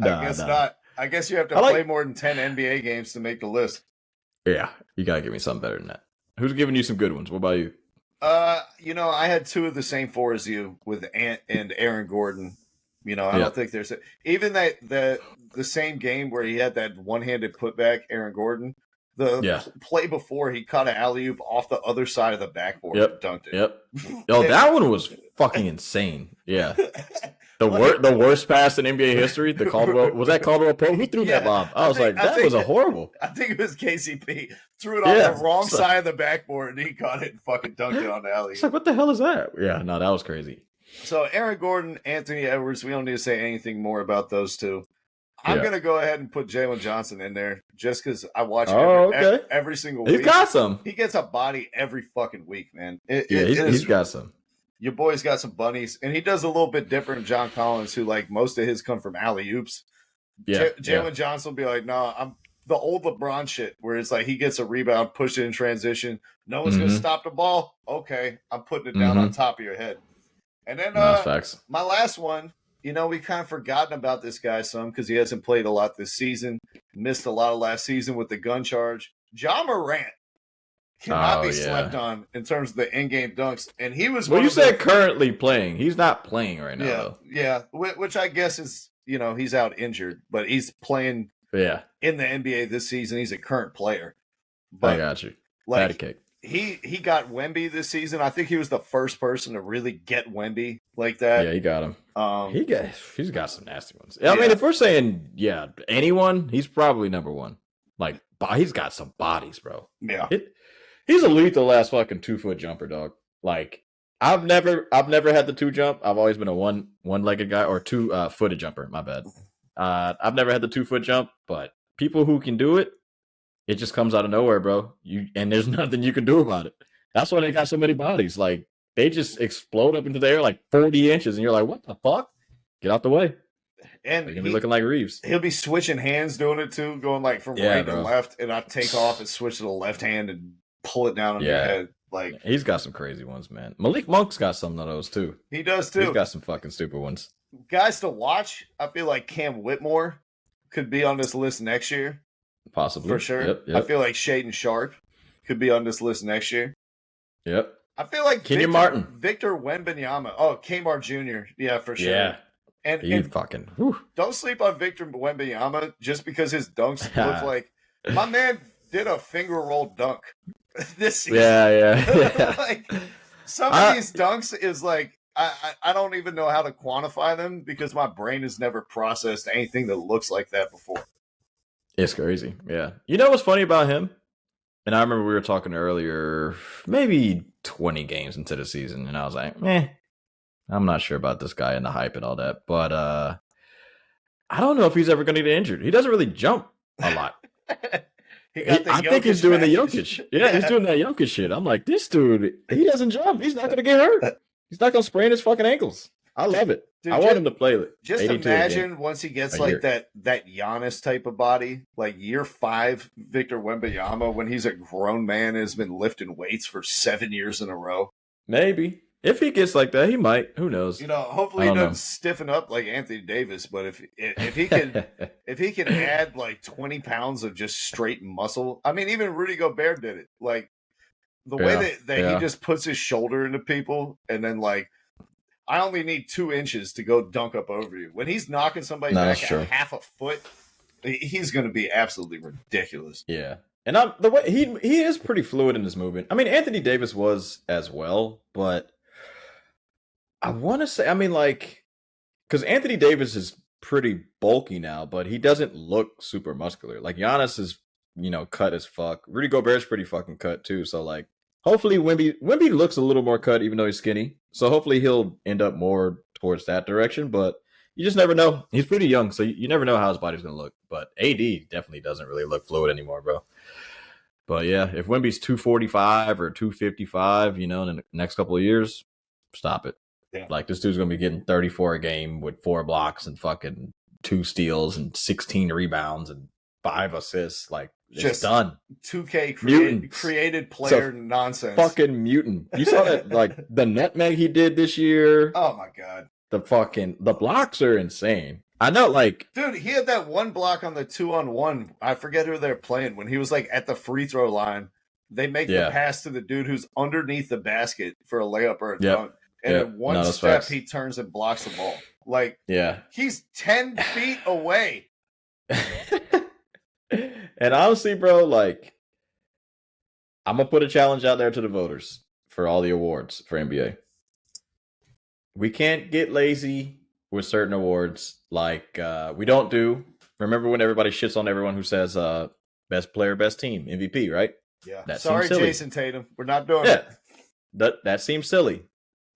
guess not. I guess you have to play more than 10 NBA games to make the list. Yeah, you gotta give me something better than that. Who's giving you some good ones? What about you? I had two of the same four as you with Ant and Aaron Gordon. I don't think there's even the same game where he had that one-handed putback, Aaron Gordon. The play before he caught an alley-oop off the other side of the backboard and dunked it. Yep. Yo, that one was fucking insane. Yeah. The worst pass in NBA history. The Caldwell was that Caldwell Pope? Who threw that bomb? I was like, that was a horrible. I think it was KCP. Threw it on the wrong side of the backboard and he caught it and fucking dunked it on the alley. It's like, what the hell is that? Yeah, no, that was crazy. So Aaron Gordon, Anthony Edwards, we don't need to say anything more about those two. I'm going to go ahead and put Jalen Johnson in there just because I watch him every single week. He's got some. He gets a body every fucking week, man. He's got some. Your boy's got some bunnies, and he does a little bit different than John Collins, who, like, most of his come from alley-oops. Jalen Johnson will be like, no, I'm the old LeBron shit, where it's like he gets a rebound, push it in transition. No one's going to stop the ball. Okay, I'm putting it down on top of your head. And then my last one, we kind of forgotten about this guy some because he hasn't played a lot this season. Missed a lot of last season with the gun charge. Ja Morant cannot be slept on in terms of the in-game dunks. And he was you said currently playing. He's not playing right now, though. Yeah, which I guess is, he's out injured, but he's playing in the NBA this season. He's a current player. But, I got you. Patty cake. He got Wemby this season. I think he was the first person to really get Wemby like that. Yeah, he got him. He's got some nasty ones. I mean, if we're saying anyone, he's probably number one. Like, he's got some bodies, bro. Yeah, he's a lethal ass fucking 2-foot jumper, dog. Like, I've never had the 2 jump. I've always been a one-legged guy or 2-footed jumper. My bad. I've never had the 2-foot jump, but people who can do it. It just comes out of nowhere, bro. And there's nothing you can do about it. That's why they got so many bodies. Like, they just explode up into the air like 40 inches, and you're like, what the fuck? Get out the way. And they're gonna be looking like Reeves. He'll be switching hands doing it too, going like from right to left, and I take off and switch to the left hand and pull it down on your head. Like He's got some crazy ones, man. Malik Monk's got some of those too. he does He's too. got some fucking stupid ones. Guys to watch. I feel like Cam Whitmore could be on this list next year Possibly. for sure. Yep. I feel like Shaden Sharp could be on this list next year. Yep. I feel like Kenyon Martin. Victor Wembanyama. Oh, Kmart Jr. Yeah, for sure. Yeah. And, He and fucking. Whew. don't sleep on Victor Wembanyama just because his dunks look like my man did a finger roll dunk this season. Yeah. Like some of these dunks is like I don't even know how to quantify them because my brain has never processed anything that looks like that before. It's crazy. Yeah. You know what's funny about him? And I remember we were talking earlier, maybe 20 games into the season, and I was like, I'm not sure about this guy and the hype and all that. But I don't know if he's ever going to get injured. He doesn't really jump a lot. I think he's doing the Jokic. Yeah, he's doing that Jokic shit. I'm like, this dude, he doesn't jump. He's not going to get hurt. He's not going to sprain his fucking ankles. I love it. Dude, I want him to play it. Just imagine once he gets like that Giannis type of body, like year 5 Victor Wembanyama, when he's a grown man and has been lifting weights for 7 years in a row. Maybe. If he gets like that, he might. Who knows? You know, hopefully he doesn't stiffen up like Anthony Davis. But if he can if he can add like 20 pounds of just straight muscle, I mean, even Rudy Gobert did it. Like the way that he just puts his shoulder into people, and then like I only need 2 inches to go dunk up over you. When he's knocking somebody back a half a foot, he's going to be absolutely ridiculous. Yeah. And the way he is pretty fluid in his movement. I mean, Anthony Davis was as well, but I want to say, I mean, like, because Anthony Davis is pretty bulky now, but he doesn't look super muscular. Like, Giannis is, cut as fuck. Rudy Gobert's pretty fucking cut, too. So, like, hopefully Wemby looks a little more cut, even though he's skinny. So, hopefully he'll end up more towards that direction. But you just never know. He's pretty young, so you never know how his body's going to look. But AD definitely doesn't really look fluid anymore, bro. But, yeah, if Wemby's 245 or 255, in the next couple of years, stop it. Yeah. Like, this dude's going to be getting 34 a game with 4 blocks and fucking 2 steals and 16 rebounds and 5 assists. Like, it's just done. 2K created player nonsense. Fucking mutant. You saw that, like, the nutmeg he did this year. Oh, my God. The blocks are insane. I know, like... Dude, he had that one block on the 2-on-1. I forget who they're playing. When he was, like, at the free throw line, they make the pass to the dude who's underneath the basket for a layup or a dunk. And in one step, he turns and blocks the ball. Like, he's 10 feet away. And honestly, bro, like, I'm going to put a challenge out there to the voters for all the awards for NBA. We can't get lazy with certain awards. Like, we don't do. Remember when everybody shits on everyone who says best player, best team, MVP, right? Yeah. Sorry, Jason Tatum. We're not doing it. That seems silly.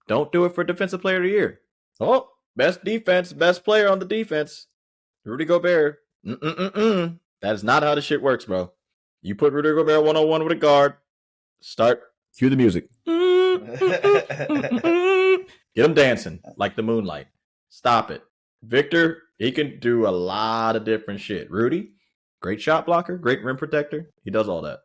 Don't do it for Defensive Player of the Year. Oh, best defense, best player on the defense. Rudy Gobert. That is not how the shit works, bro. You put Rudy Gobert 1-on-1 with a guard. Cue the music. Get him dancing like the moonlight. Stop it. Victor, he can do a lot of different shit. Rudy, great shot blocker, great rim protector. He does all that.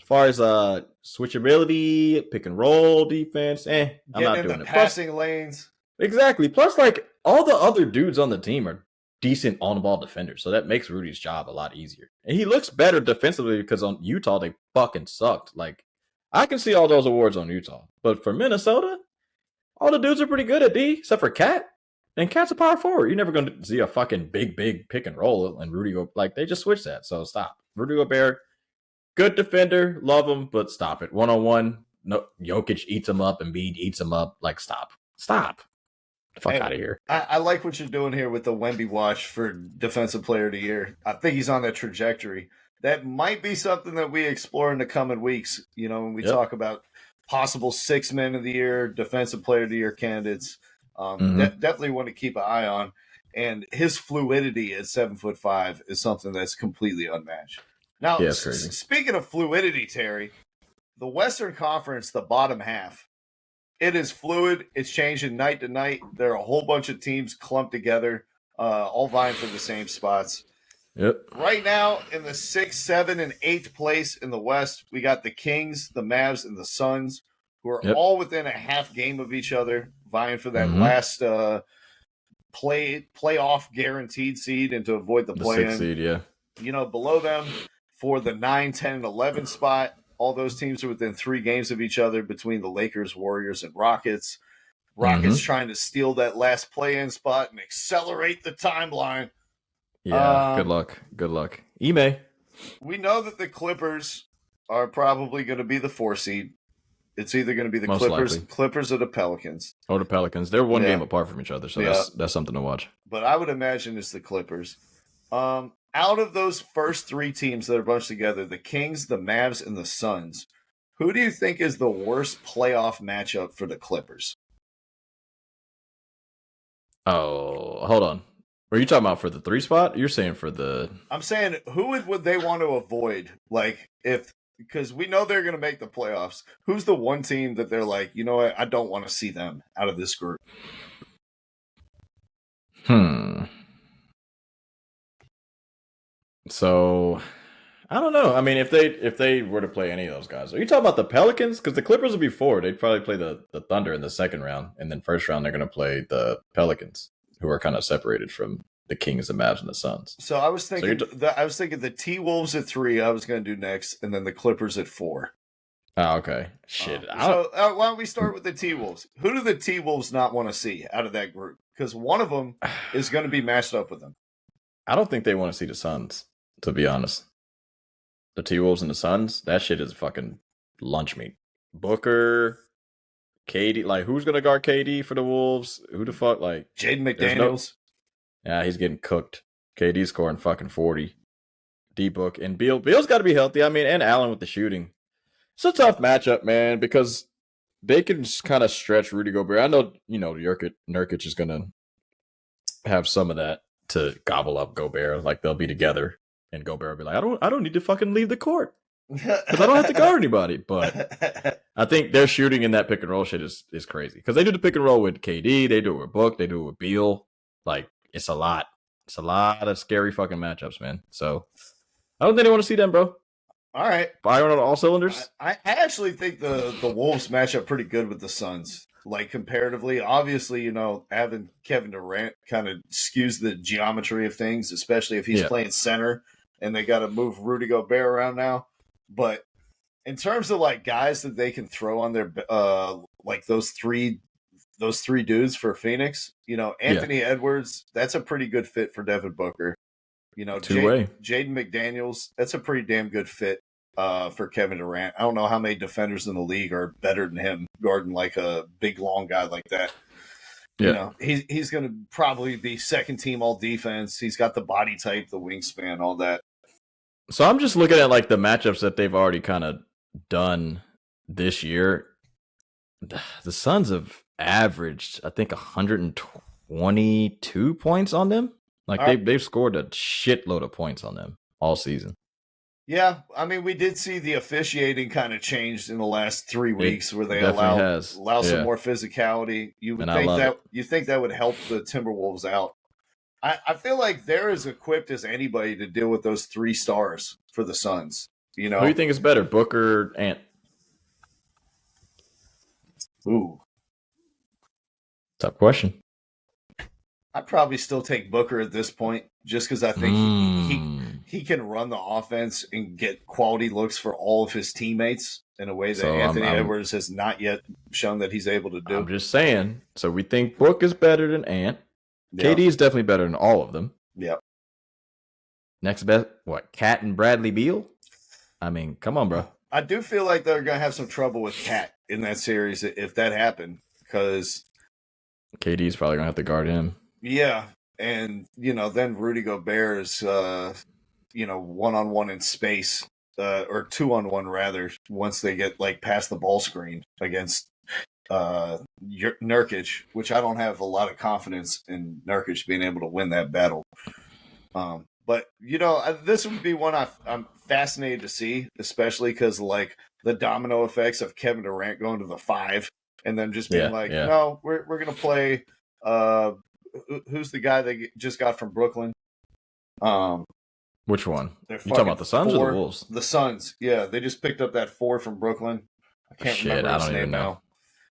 As far as switchability, pick and roll defense, I'm not doing it. Passing lanes. Exactly. Plus, like, all the other dudes on the team are decent on-ball defenders, so that makes Rudy's job a lot easier. And he looks better defensively because on Utah, they fucking sucked. Like, I can see all those awards on Utah. But for Minnesota, all the dudes are pretty good at D, except for Cat. And Cat's a power forward. You're never going to see a fucking big pick and roll and Rudy go like, they just switched that, so stop. Rudy Gobert, good defender, love him, but stop it. 1-on-1, no, Jokic eats him up, Embiid eats him up. Like, stop. The fuck out of here. I like what you're doing here with the Wemby watch for Defensive Player of the Year. I think he's on that trajectory. That might be something that we explore in the coming weeks. When we talk about possible 6 Men of the Year, Defensive Player of the Year candidates. Definitely want to keep an eye on. And his fluidity at 7'5" is something that's completely unmatched. Now, speaking of fluidity, Terry, the Western Conference, the bottom half, it is fluid. It's changing night to night. There are a whole bunch of teams clumped together, all vying for the same spots. Yep. Right now, in the 6th, 7th, and 8th place in the West, we got the Kings, the Mavs, and the Suns, who are Yep. all within a half game of each other, vying for that Mhm. last playoff guaranteed seed and to avoid the The play-in. 6th seed, yeah. Below them for the 9, 10, and 11 spot, all those teams are within 3 games of each other between the Lakers, Warriors, and Rockets. Rockets trying to steal that last play-in spot and accelerate the timeline. Yeah, good luck. Good luck. Ime. We know that the Clippers are probably going to be the 4 seed. It's either going to be the Most Clippers, likely. Clippers or the Pelicans. Or the Pelicans. They're one Yeah. game apart from each other, so Yeah. that's something to watch. But I would imagine it's the Clippers. Out of those first 3 teams that are bunched together, the Kings, the Mavs, and the Suns, who do you think is the worst playoff matchup for the Clippers? Oh, hold on. Are you talking about for the 3 spot? You're saying for the... I'm saying, who would they want to avoid? Like, because we know they're going to make the playoffs. Who's the one team that they're like, you know what, I don't want to see them out of this group? So, I don't know. I mean, if they were to play any of those guys, are you talking about the Pelicans? Because the Clippers would be 4. They'd probably play the Thunder in the second round, and then first round they're going to play the Pelicans, who are kind of separated from the Kings, the Mavs, and the Suns. So I was thinking, the T-Wolves at 3. I was going to do next, and then the Clippers at 4. Oh, okay. Shit. So why don't we start with the T-Wolves? Who do the T-Wolves not want to see out of that group? Because one of them is going to be matched up with them. I don't think they want to see the Suns, to be honest. The T-Wolves and the Suns, that shit is fucking lunch meat. Booker, KD, like who's gonna guard KD for the Wolves? Who the fuck, like Jaden McDaniels? Yeah, he's getting cooked. KD's scoring fucking 40. D-Book and Beal. Beal's got to be healthy. I mean, and Allen with the shooting. It's a tough matchup, man, because they can just kind of stretch Rudy Gobert. I know, Nurkic is gonna have some of that to gobble up Gobert. Like they'll be together. And Gobert will be like, I don't need to fucking leave the court because I don't have to guard anybody. But I think their shooting in that pick and roll shit is crazy because they do the pick and roll with KD, they do it with Book, they do it with Beal. Like it's a lot. It's a lot of scary fucking matchups, man. So I don't think they want to see them, bro. All right, firing on all cylinders. I actually think the Wolves match up pretty good with the Suns. Like comparatively, obviously, having Kevin Durant kind of skews the geometry of things, especially if he's playing center. And they got to move Rudy Gobert around now. But in terms of like guys that they can throw on their like those three dudes for Phoenix, Anthony Edwards, that's a pretty good fit for Devin Booker. Two-way. Jaden McDaniels, that's a pretty damn good fit for Kevin Durant. I don't know how many defenders in the league are better than him guarding like a big long guy like that. Yeah. He's going to probably be second team all defense. He's got the body type, the wingspan, all that. So I'm just looking at like the matchups that they've already kind of done this year. The Suns have averaged, I think, 122 points on them. Like they've scored a shitload of points on them all season. Yeah, I mean, we did see the officiating kind of changed in the last 3 weeks, where they allow some more physicality. You think that would help the Timberwolves out. I feel like they're as equipped as anybody to deal with those 3 stars for the Suns. Who do you think is better, Booker, Ant? Ooh, tough question. I'd probably still take Booker at this point, just because I think he can run the offense and get quality looks for all of his teammates in a way that Anthony Edwards has not yet shown that he's able to do. I'm just saying. So we think Book is better than Ant. KD is definitely better than all of them. Yep. Next best, Cat and Bradley Beal? I mean, come on, bro. I do feel like they're going to have some trouble with Cat in that series if that happened, because KD's probably going to have to guard him. Yeah, and, then Rudy Gobert is, one-on-one in space, or 2-on-1 rather, once they get, past the ball screen against Nurkic, which I don't have a lot of confidence in Nurkic being able to win that battle. But, this would be one I'm fascinated to see, especially because, the domino effects of Kevin Durant going to the 5 and then just being no, we're going to play who's the guy they just got from Brooklyn? Which one? They're You talking about the Suns or the 4. Wolves? The Suns. Yeah, they just picked up that 4 from Brooklyn. I can't Shit, remember I his don't name even know. now.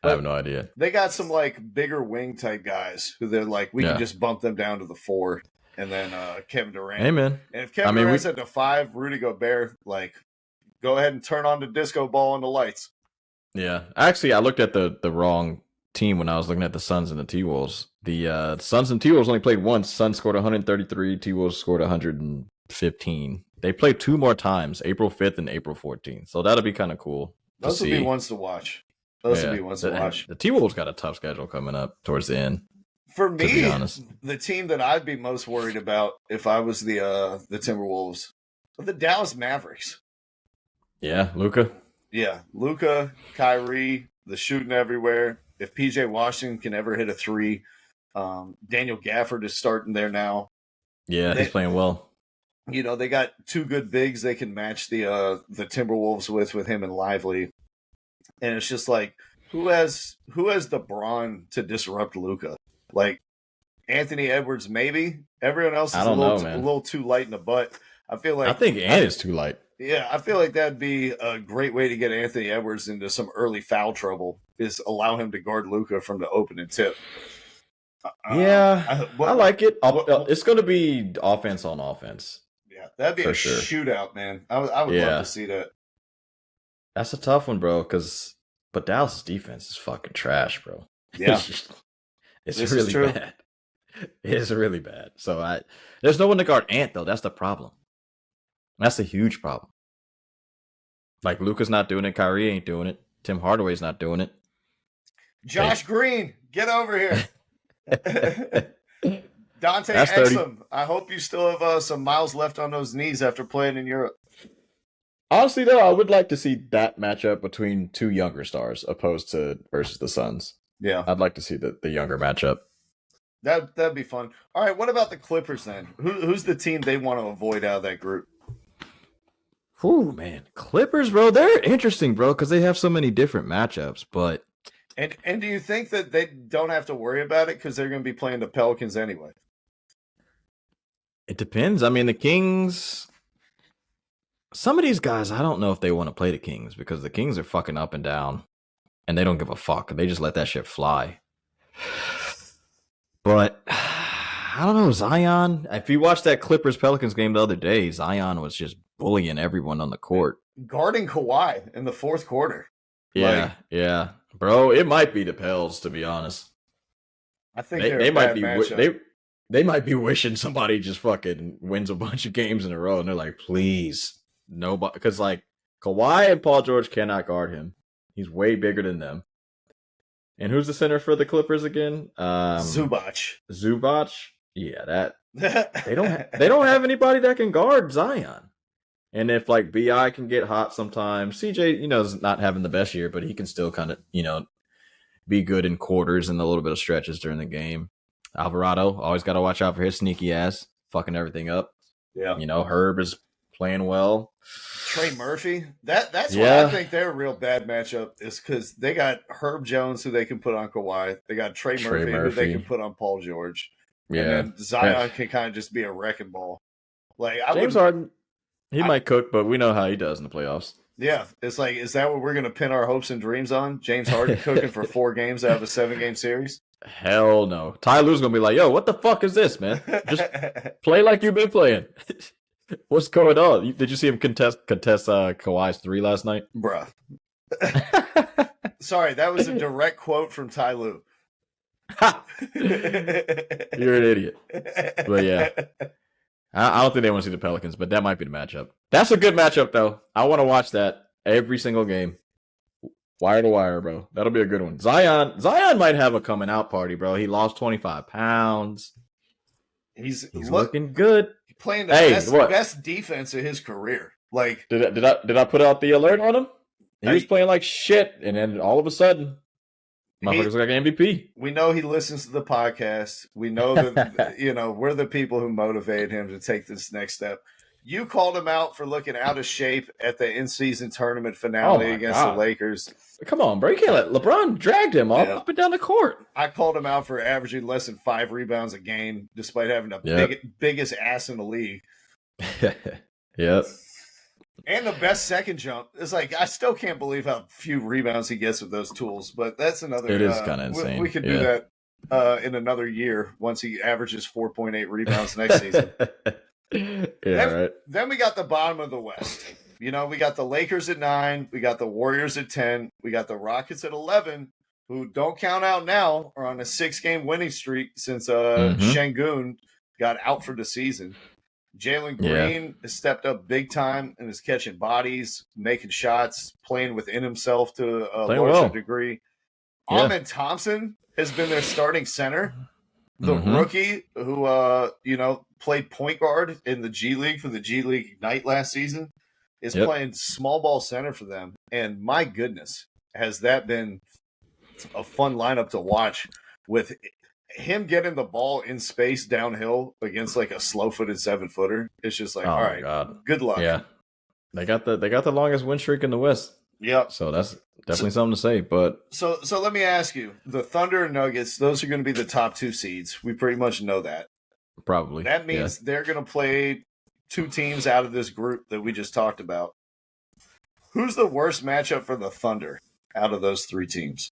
I have no idea. They got some like bigger wing type guys who they're like, we Yeah. can just bump them down to the 4, and then Kevin Durant. Hey, man. And if Kevin Durant's at the 5, Rudy Gobert, like, go ahead and turn on the disco ball and the lights. Yeah. Actually, I looked at the wrong team when I was looking at the Suns and the T-Wolves. The Suns and T-Wolves only played once. Suns scored 133. T-Wolves scored 115. They played 2 more times, April 5th and April 14th. So that'll be kind of cool. Those will be ones to watch. The T-Wolves got a tough schedule coming up towards the end. For me, to be honest, the team that I'd be most worried about if I was the Timberwolves, the Dallas Mavericks. Yeah, Luka. Yeah, Luka, Kyrie, the shooting everywhere. If PJ Washington can ever hit a 3, Daniel Gafford is starting there now. Yeah, he's playing well. You know, they got 2 good bigs they can match the Timberwolves with him and Lively. And it's just like, who has the brawn to disrupt Luka? Like Anthony Edwards, maybe. Everyone else is a little too light in the butt. I think Ant is too light. Yeah, I feel like that'd be a great way to get Anthony Edwards into some early foul trouble, is allow him to guard Luka from the opening tip. I like it. It's going to be offense on offense. Yeah, that'd be shootout, man. I would love to see that. That's a tough one, bro, but Dallas' defense is fucking trash, bro. Yeah. It's really bad. It is really bad. So there's no one to guard Ant, though. That's the problem. That's a huge problem. Like, Luka's not doing it. Kyrie ain't doing it. Tim Hardaway's not doing it. Josh Green, get over here. Dante Exum, I hope you still have some miles left on those knees after playing in Europe. Honestly, though, I would like to see that matchup between 2 younger stars opposed to versus the Suns. Yeah. I'd like to see the younger matchup. That'd be fun. All right, what about the Clippers then? Who's the team they want to avoid out of that group? Ooh, man. Clippers, bro, they're interesting, bro, because they have so many different matchups, but... And do you think that they don't have to worry about it because they're going to be playing the Pelicans anyway? It depends. I mean, the Kings... Some of these guys, I don't know if they want to play the Kings because the Kings are fucking up and down, and they don't give a fuck. They just let that shit fly. But I don't know, Zion. If you watched that Clippers-Pelicans game the other day, Zion was just bullying everyone on the court. Guarding Kawhi in the 4th quarter. Yeah. Bro, it might be the Pels, to be honest. I think they might be they might be wishing somebody just fucking wins a bunch of games in a row, and they're like, please, nobody, because like Kawhi and Paul George cannot guard him. He's way bigger than them. And who's the center for the Clippers again? Zubac. Yeah, that they don't have anybody that can guard Zion. And if like BI can get hot sometimes, CJ, is not having the best year, but he can still kind of, be good in quarters and a little bit of stretches during the game. Alvarado, always got to watch out for his sneaky ass, fucking everything up. Yeah. Herb is playing well. Trey Murphy, that's why I think they're a real bad matchup, is because they got Herb Jones, who they can put on Kawhi. They got Trey Murphy, who they can put on Paul George. Yeah. And then Zion can kind of just be a wrecking ball. Like James Harden, he might cook, but we know how he does in the playoffs. Yeah. It's like, is that what we're going to pin our hopes and dreams on? James Harden cooking for 4 games out of a 7-game series? Hell no. Ty Lue's going to be like, yo, what the fuck is this, man? Just play like you've been playing. What's going on? Did you see him contest Kawhi's 3 last night? Bruh. Sorry, that was a direct quote from Ty Lue. You're an idiot. But yeah. I don't think they want to see the Pelicans, but that might be the matchup. That's a good matchup, though. I want to watch that every single game. Wire to wire, bro. That'll be a good one. Zion might have a coming out party, bro. He lost 25 pounds. He's looking good. Playing the best defense of his career. Like, did I put out the alert on him? He was playing like shit, and then all of a sudden, motherfuckers like MVP. We know he listens to the podcast. We know that we're the people who motivate him to take this next step. You called him out for looking out of shape at the in-season tournament finale against the Lakers. Come on, bro. You can't let LeBron dragged him up and down the court. I called him out for averaging less than 5 rebounds a game, despite having the biggest ass in the league. Yep. And the best second jump is like I still can't believe how few rebounds he gets with those tools. But that's another. It is kind of insane. We could do Yeah. that in another year once he averages 4.8 rebounds next season. Right. Then we got the bottom of the West. We got the Lakers at 9, we got the Warriors at 10, we got the Rockets at 11, who don't count out now, are on a 6-game winning streak since Şengün got out for the season. Jalen Green has stepped up big time and is catching bodies, making shots, playing within himself to a larger degree. Yeah. Ahmed Thompson has been their starting center. The rookie who, played point guard in the G League for the G League Ignite last season is playing small ball center for them. And my goodness, has that been a fun lineup to watch with him getting the ball in space downhill against like a slow-footed 7-footer. It's just like, all right, God. Good luck. Yeah. They got the longest win streak in the West. Yep. So that's definitely something to say. But so let me ask you: the Thunder and Nuggets, those are going to be the top 2 seeds. We pretty much know that. Probably. That means they're going to play 2 teams out of this group that we just talked about. Who's the worst matchup for the Thunder out of those 3 teams?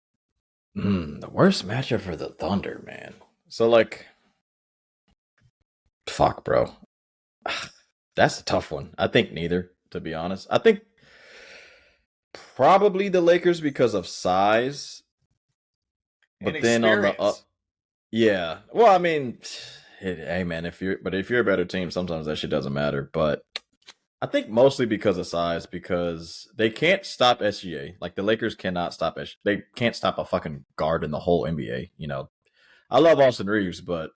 The worst matchup for the Thunder, man. So like, fuck, bro. That's a tough one. I think neither, to be honest. I think probably the Lakers because of size. But then on the yeah. Well, I mean, hey man, if you're a better team, sometimes that shit doesn't matter. But I think mostly because of size, because they can't stop SGA. Like the Lakers cannot stop they can't stop a fucking guard in the whole NBA. I love Austin Reeves, but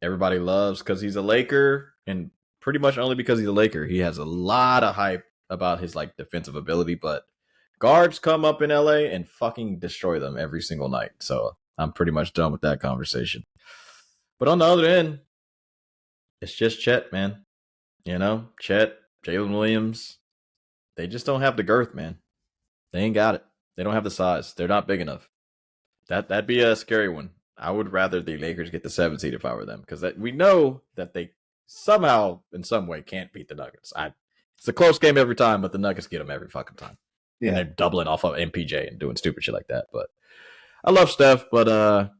everybody loves because he's a Laker, and pretty much only because he's a Laker, he has a lot of hype about his like defensive ability. But guards come up in LA and fucking destroy them every single night. So I'm pretty much done with that conversation. But on the other end, it's just Chet, man. Chet, Jalen Williams, they just don't have the girth, man. They ain't got it. They don't have the size. They're not big enough. That'd be a scary one. I would rather the Lakers get the 7th seed if I were them, because we know that they somehow, in some way, can't beat the Nuggets. It's a close game every time, but the Nuggets get them every fucking time. Yeah. And they're doubling off of MPJ and doing stupid shit like that. But I love Steph, but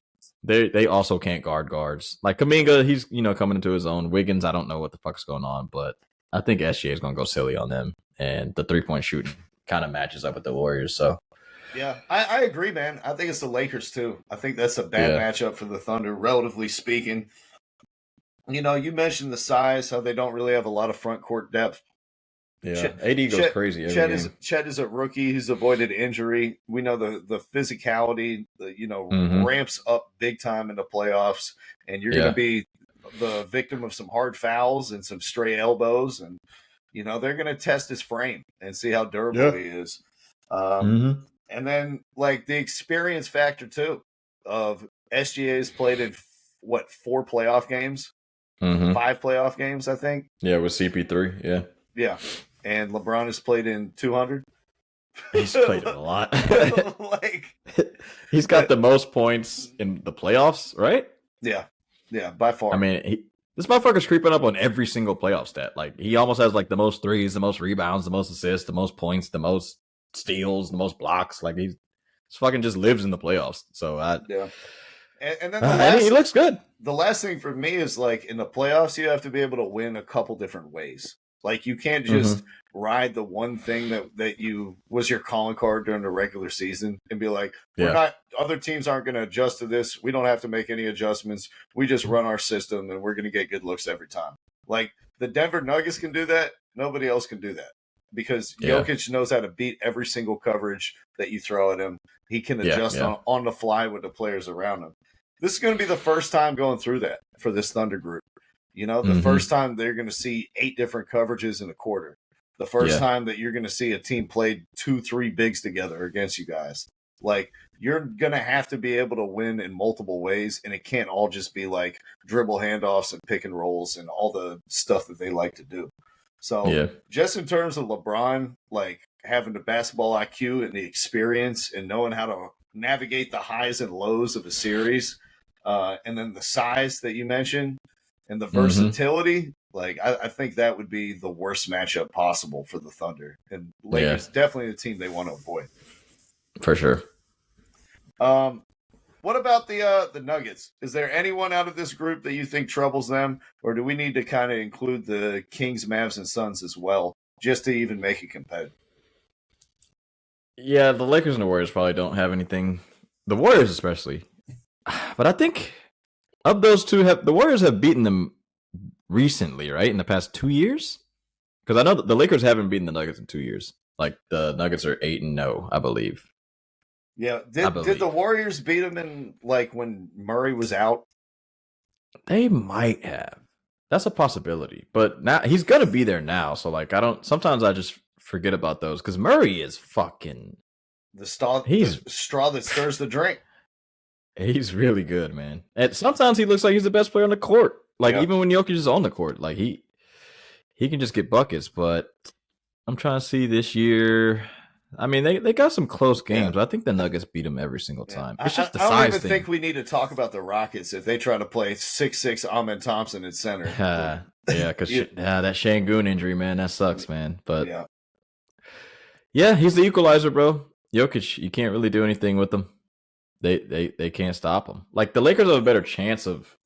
they also can't guard guards. Like Kuminga, he's coming into his own. Wiggins, I don't know what the fuck's going on, but I think SGA is going to go silly on them, and the 3-point shooting kind of matches up with the Warriors. So, yeah, I agree, man. I think it's the Lakers too. I think that's a bad matchup for the Thunder, relatively speaking. You mentioned the size, how they don't really have a lot of front court depth. Yeah, AD goes crazy every game. Chet is a rookie. He's avoided injury. We know the physicality, ramps up big time in the playoffs, and you're going to be the victim of some hard fouls and some stray elbows, and they're going to test his frame and see how durable he is. And then like the experience factor too of SGA's played in 4 playoff games, 5 playoff games, I think. Yeah, with CP3. Yeah, and LeBron has played in 200. He's played a lot. He's got the most points in the playoffs, right? Yeah, by far. I mean, this motherfucker's creeping up on every single playoff stat. Like, he almost has like the most threes, the most rebounds, the most assists, the most points, the most steals, the most blocks. Like, he's fucking just lives in the playoffs. So and then he looks good. The last thing for me is like in the playoffs, you have to be able to win a couple different ways. Like you can't just ride the one thing that you was your calling card during the regular season and be like, other teams aren't going to adjust to this. We don't have to make any adjustments. We just run our system and we're going to get good looks every time. Like the Denver Nuggets can do that. Nobody else can do that because Jokic knows how to beat every single coverage that you throw at him. He can adjust on the fly with the players around him. This is going to be the first time going through that for this Thunder group. The first time they're going to see 8 different coverages in a quarter. The first time that you're going to see a team play 2-3 bigs together against you guys. Like, you're going to have to be able to win in multiple ways, and it can't all just be like dribble handoffs and pick and rolls and all the stuff that they like to do. So, just in terms of LeBron, like having the basketball IQ and the experience and knowing how to navigate the highs and lows of a series, and then the size that you mentioned, and the versatility, Like I think that would be the worst matchup possible for the Thunder, and Lakers definitely the team they want to avoid. For sure. What about the Nuggets? Is there anyone out of this group that you think troubles them, or do we need to kind of include the Kings, Mavs, and Suns as well, just to even make it competitive? Yeah, the Lakers and the Warriors probably don't have anything. The Warriors especially. But I think of those two, the Warriors have beaten them recently, right? In the past 2 years? Because I know that the Lakers haven't beaten the Nuggets in 2 years. Like the Nuggets are 8-0, I believe. Yeah, did the Warriors beat them in like when Murray was out? They might have. That's a possibility. But now he's gonna be there now. So like sometimes I just forget about those because Murray is fucking the straw that stirs the drink. He's really good, man. And sometimes he looks like he's the best player on the court. Like even when Jokic is on the court, like he can just get buckets. But I'm trying to see this year. I mean, they got some close games, but I think the Nuggets beat them every single time. It's just the size thing. I don't even think we need to talk about the Rockets if they try to play 6'6" Amen Thompson at center. Yeah, because that Şengün injury, man, that sucks, man. But yeah, he's the equalizer, bro. Jokic, you can't really do anything with him. They can't stop him. Like the Lakers have a better chance of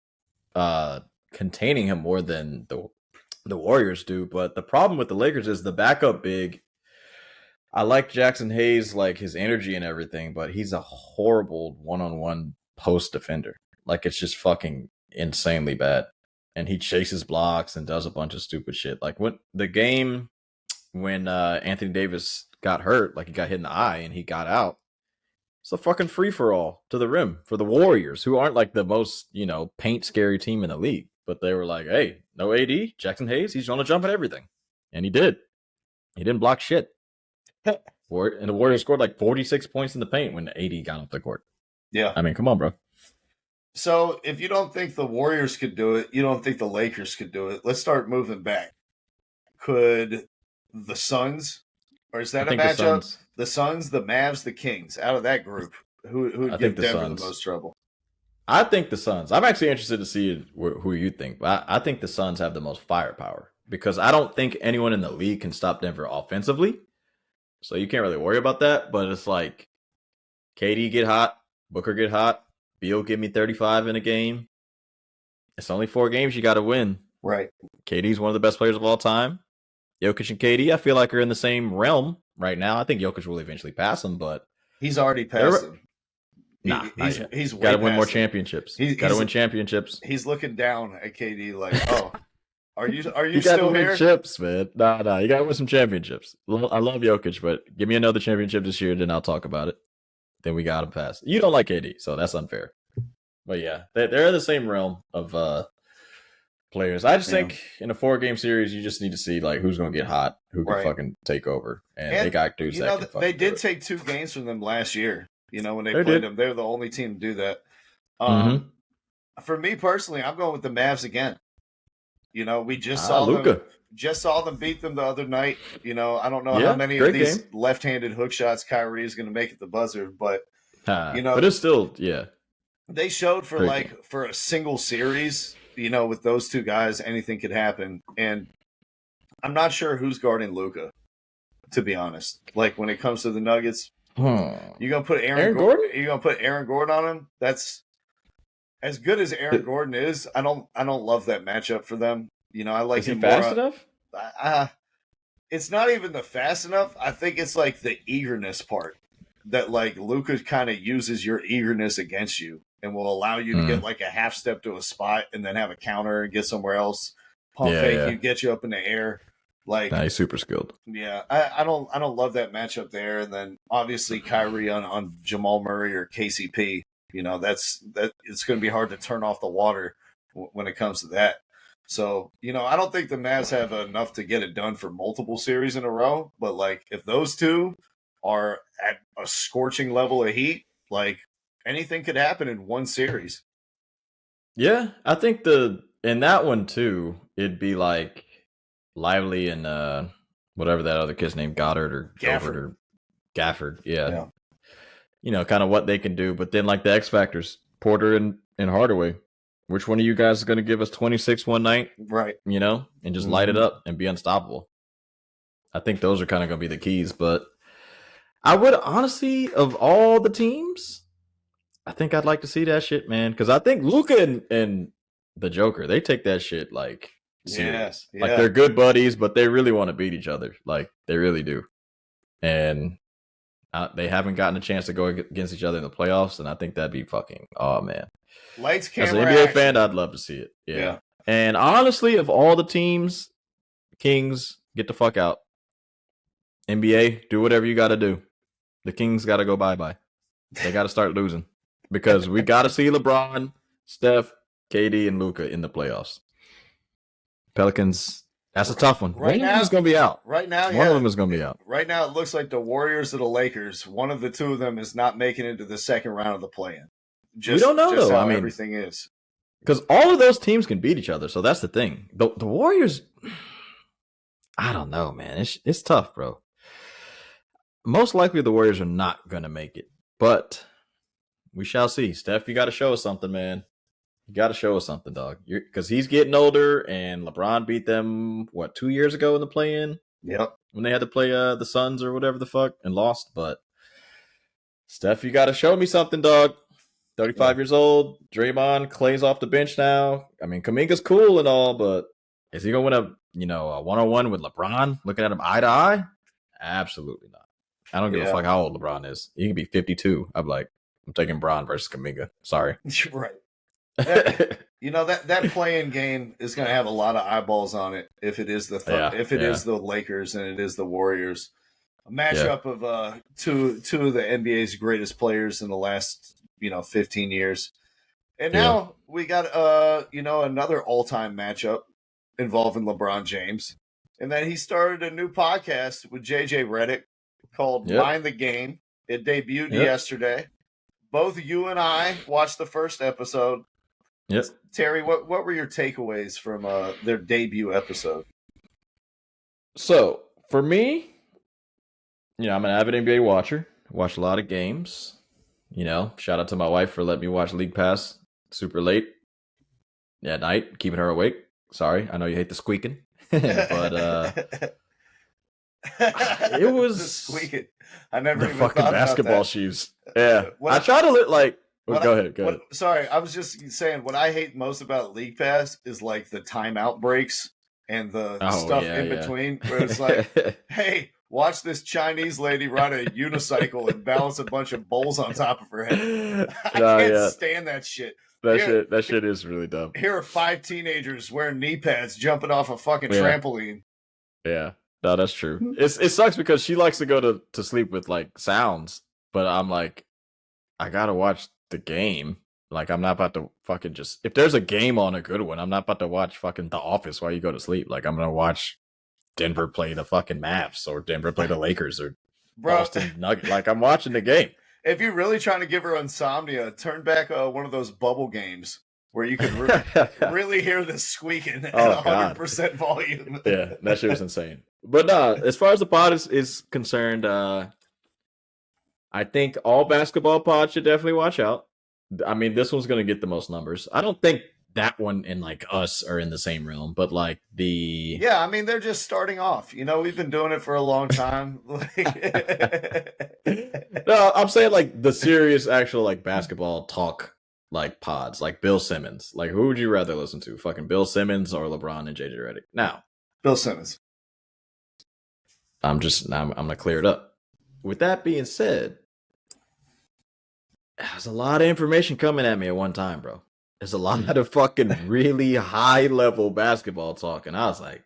containing him more than the Warriors do. But the problem with the Lakers is the backup big. I like Jackson Hayes, like his energy and everything, but he's a horrible one-on-one post defender. Like it's just fucking insanely bad. And he chases blocks and does a bunch of stupid shit. Like when Anthony Davis got hurt, like he got hit in the eye and he got out. It's a fucking free-for-all to the rim for the Warriors, who aren't like the most, paint scary team in the league. But they were like, hey, no AD, Jackson Hayes, he's going to jump at everything. And he did. He didn't block shit. And the Warriors scored like 46 points in the paint when AD got off the court. Yeah. I mean, come on, bro. So if you don't think the Warriors could do it, you don't think the Lakers could do it, let's start moving back. Could the Suns, or is that a matchup? The Suns, the Mavs, the Kings, out of that group, who would give Denver the most trouble? I think the Suns. I'm actually interested to see who you think. But I think the Suns have the most firepower because I don't think anyone in the league can stop Denver offensively. So you can't really worry about that, but it's like KD get hot, Booker get hot, Beal give me 35 in a game. It's only 4 games you got to win. Right. KD's one of the best players of all time. Jokic and KD, I feel like are in the same realm right now. I think Jokic will eventually pass him, but he's already passed him. He's got to win more championships. He's got to win championships. He's looking down at KD like, oh. Are you you still here? Chips, man. Nah. You got to win some championships. I love Jokic, but give me another championship this year, then I'll talk about it. Then we got him passed. You don't like KD, so that's unfair. But yeah, they're in the same realm of players. I just think in a 4-game series, you just need to see like who's going to get hot, who can fucking take over, and they got dudes that can fucking they did take 2 games from them last year. When they played them, they were the only team to do that. For me personally, I'm going with the Mavs again. We just saw them beat them the other night. I don't know how many of these left-handed hook shots Kyrie is going to make at the buzzer, but but it's still they showed for a single series, with those 2 guys, anything could happen. And I'm not sure who's guarding Luka, to be honest. Like when it comes to the Nuggets, you gonna put Aaron Gordon? You gonna put Aaron Gordon on him? That's as good as Aaron Gordon is. I don't love that matchup for them. I like him more. Is he fast enough? It's not even the fast enough. I think it's like the eagerness part that like Luka kind of uses your eagerness against you and will allow you to get like a half step to a spot and then have a counter and get somewhere else. Pump fake you, get you up in the air. Like he's super skilled. Yeah, I don't love that matchup there. And then obviously Kyrie on Jamal Murray or KCP. That's it's going to be hard to turn off the water when it comes to that. So I don't think the Mavs have enough to get it done for multiple series in a row. But like if those 2 are at a scorching level of heat, like anything could happen in one series. Yeah, I think in that one too, it'd be like Lively and whatever that other kid's name, Goddard or Gafford or Gafford. Yeah. Kind of what they can do, but then like the X factors, Porter and Hardaway, which one of you guys is going to give us 26 one night, Right. and just light it up and be unstoppable. I think those are kind of going to be the keys. But I would honestly, of all the teams, I think I'd like to see that shit, man. Because I think Luka and the Joker, they take that shit like serious. Yeah. Like they're good buddies, but they really want to beat each other. Like they really do. And they haven't gotten a chance to go against each other in the playoffs, and I think that'd be fucking, oh man. Lights, As camera, an NBA action. fan, I'd love to see it. Yeah. Yeah. And honestly, of all the teams, Kings, get the fuck out. NBA, do whatever you got to do. The Kings got to go bye-bye. They got to start losing because we got to see LeBron, Steph, KD, and Luka in the playoffs. Pelicans, that's a tough one. Right One of now- them is going to be out. Right now, One of them is going to be out. Right now, it looks like the Warriors or the Lakers. One of the two of them is not making it to the second round of the play-in. We don't know, just though. how I mean, everything is. Because all of those teams can beat each other, so that's the thing. The Warriors, I don't know, man. It's tough, bro. Most likely the Warriors are not going to make it, but we shall see. Steph, you got to show us something, man. You got to show us something, dog. Because he's getting older, and LeBron beat them, 2 years ago in the play-in? Yep. When they had to play the Suns or whatever the fuck and lost. But Steph, you got to show me something, dog. 35 years old. Draymond, Clay's off the bench now. I mean, Kuminga's cool and all, but is he going to win a one-on-one with LeBron? Looking at him eye to eye? Absolutely not. I don't give a fuck how old LeBron is. He can be 52. I'm taking Bron versus Kuminga. Sorry. Right. That play-in game is going to have a lot of eyeballs on it if it is is the Lakers and it is the Warriors. A matchup of two of the NBA's greatest players in the last 15 years. And now we got another all-time matchup involving LeBron James. And then he started a new podcast with JJ Redick called Mind the Game. It debuted yesterday. Both you and I watched the first episode. Yep. Terry, what were your takeaways from their debut episode? So, for me, I'm an avid NBA watcher. Watch a lot of games. Shout out to my wife for letting me watch League Pass super late at night, keeping her awake. Sorry, I know you hate the squeaking, but it was the squeaking. I never even fucking thought basketball about that. shoes. Yeah, I try to look go ahead. Sorry, I was just saying what I hate most about League Pass is like the timeout breaks and the stuff in between where it's like, hey, watch this Chinese lady ride a unicycle and balance a bunch of bowls on top of her head. I can't stand that shit. That shit is really dumb. Here are 5 teenagers wearing knee pads jumping off a fucking trampoline. Yeah. No, that's true. It sucks because she likes to go to sleep with like sounds, but I'm like, I gotta watch the game. Like, I'm not about to fucking if there's a game on, a good one, I'm not about to watch fucking The Office while you go to sleep. Like, I'm gonna watch Denver play the fucking Mavs or Denver play the Lakers or Boston Nuggets. Like, I'm watching the game. If you're really trying to give her insomnia, turn back one of those bubble games where you could really hear the squeaking at 100% volume. Yeah, that shit was insane. But as far as the pod is concerned, I think all basketball pods should definitely watch out. I mean, this one's going to get the most numbers. I don't think that one and like us are in the same realm, but like I mean, they're just starting off. We've been doing it for a long time. No, I'm saying like the serious actual like basketball talk like pods, like Bill Simmons. Like, who would you rather listen to? Fucking Bill Simmons or LeBron and JJ Redick? Now, Bill Simmons. I'm gonna clear it up. With that being said, there's a lot of information coming at me at one time, bro. There's a lot of fucking really high level basketball talk, and I was like,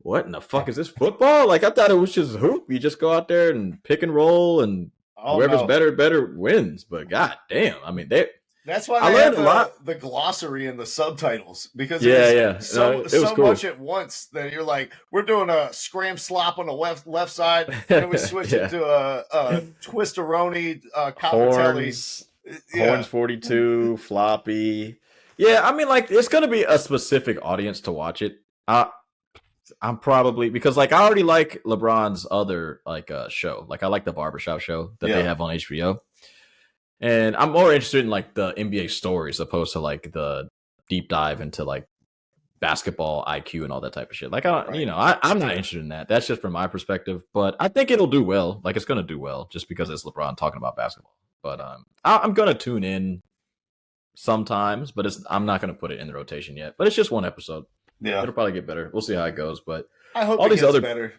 "What in the fuck is this football?" Like, I thought it was just hoop. You just go out there and pick and roll, and whoever's better wins. But god damn, I mean, that's why I they learned have a lot. The glossary and the subtitles because it was so cool. much at once that you're like, we're doing a scram slop on the left side, and then we switch it to a twisteroni, Cavatelli. Horns 42, floppy. Yeah, I mean, like, it's gonna be a specific audience to watch it. I'm probably because like I already like LeBron's other like show. Like, I like the barbershop show that they have on HBO. And I'm more interested in like the NBA stories opposed to like the deep dive into like basketball IQ and all that type of shit. Like, Right. I'm not interested in that. That's just from my perspective. But I think it'll do well. Like, it's gonna do well just because it's LeBron talking about basketball. But I'm gonna tune in sometimes, but I'm not gonna put it in the rotation yet. But it's just one episode. Yeah. It'll probably get better. We'll see how it goes. But I hope all it these gets other better.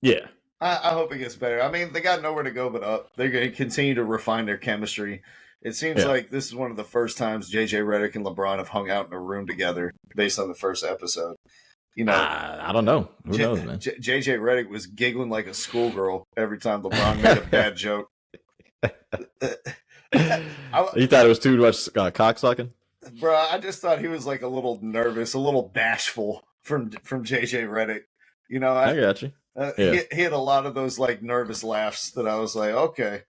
yeah. I hope it gets better. I mean, they got nowhere to go but up. They're going to continue to refine their chemistry. It seems Yeah. like this is one of the first times JJ Redick and LeBron have hung out in a room together based on the first episode. You know, I don't know. Who knows, man? JJ Redick was giggling like a schoolgirl every time LeBron made a bad joke. You thought it was too much cock sucking? Bro, I just thought he was like a little nervous, a little bashful from JJ Redick. You know, I got you. he had a lot of those like nervous laughs that I was like, okay.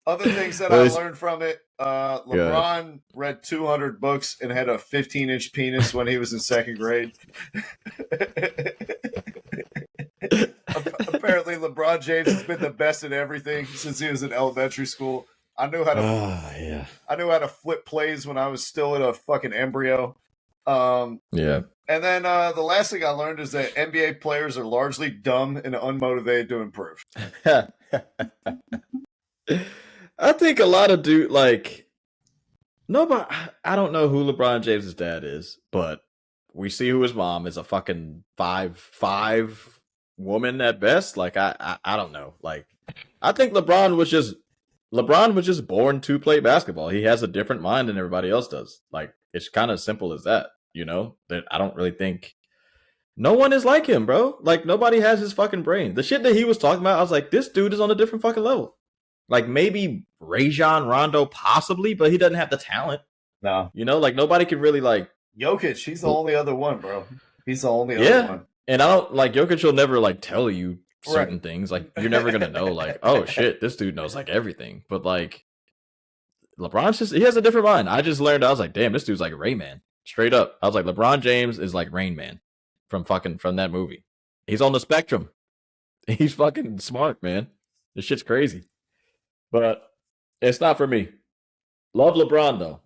Other things that I learned from it, LeBron read 200 books and had a 15-inch penis when he was in second grade. Apparently, LeBron James has been the best at everything since he was in elementary school. I knew how to I knew how to flip plays when I was still in a fucking embryo. Yeah. And then the last thing I learned is that NBA players are largely dumb and unmotivated to improve. I think a lot of nobody. I don't know who LeBron James' dad is, but we see who his mom is, a fucking 5'5" woman at best. Like I don't know. Like I think LeBron was just born to play basketball. He has a different mind than everybody else does. Like it's kind of simple as that. You know, that I don't really think no one is like him, bro. Like nobody has his fucking brain. The shit that he was talking about, I was like, this dude is on a different fucking level. Like maybe Rajon Rondo possibly, but he doesn't have the talent. No. You know, like nobody can really like Jokic, he's the only other one, bro. He's the only other one. And I don't like Jokic will never like tell you certain things. Like you're never gonna know, like, oh shit, this dude knows like everything. But like LeBron's he has a different mind. I just learned, I was like, damn, this dude's like Rayman. Straight up. I was like, LeBron James is like Rain Man from that movie. He's on the spectrum. He's fucking smart, man. This shit's crazy. But it's not for me. Love LeBron though.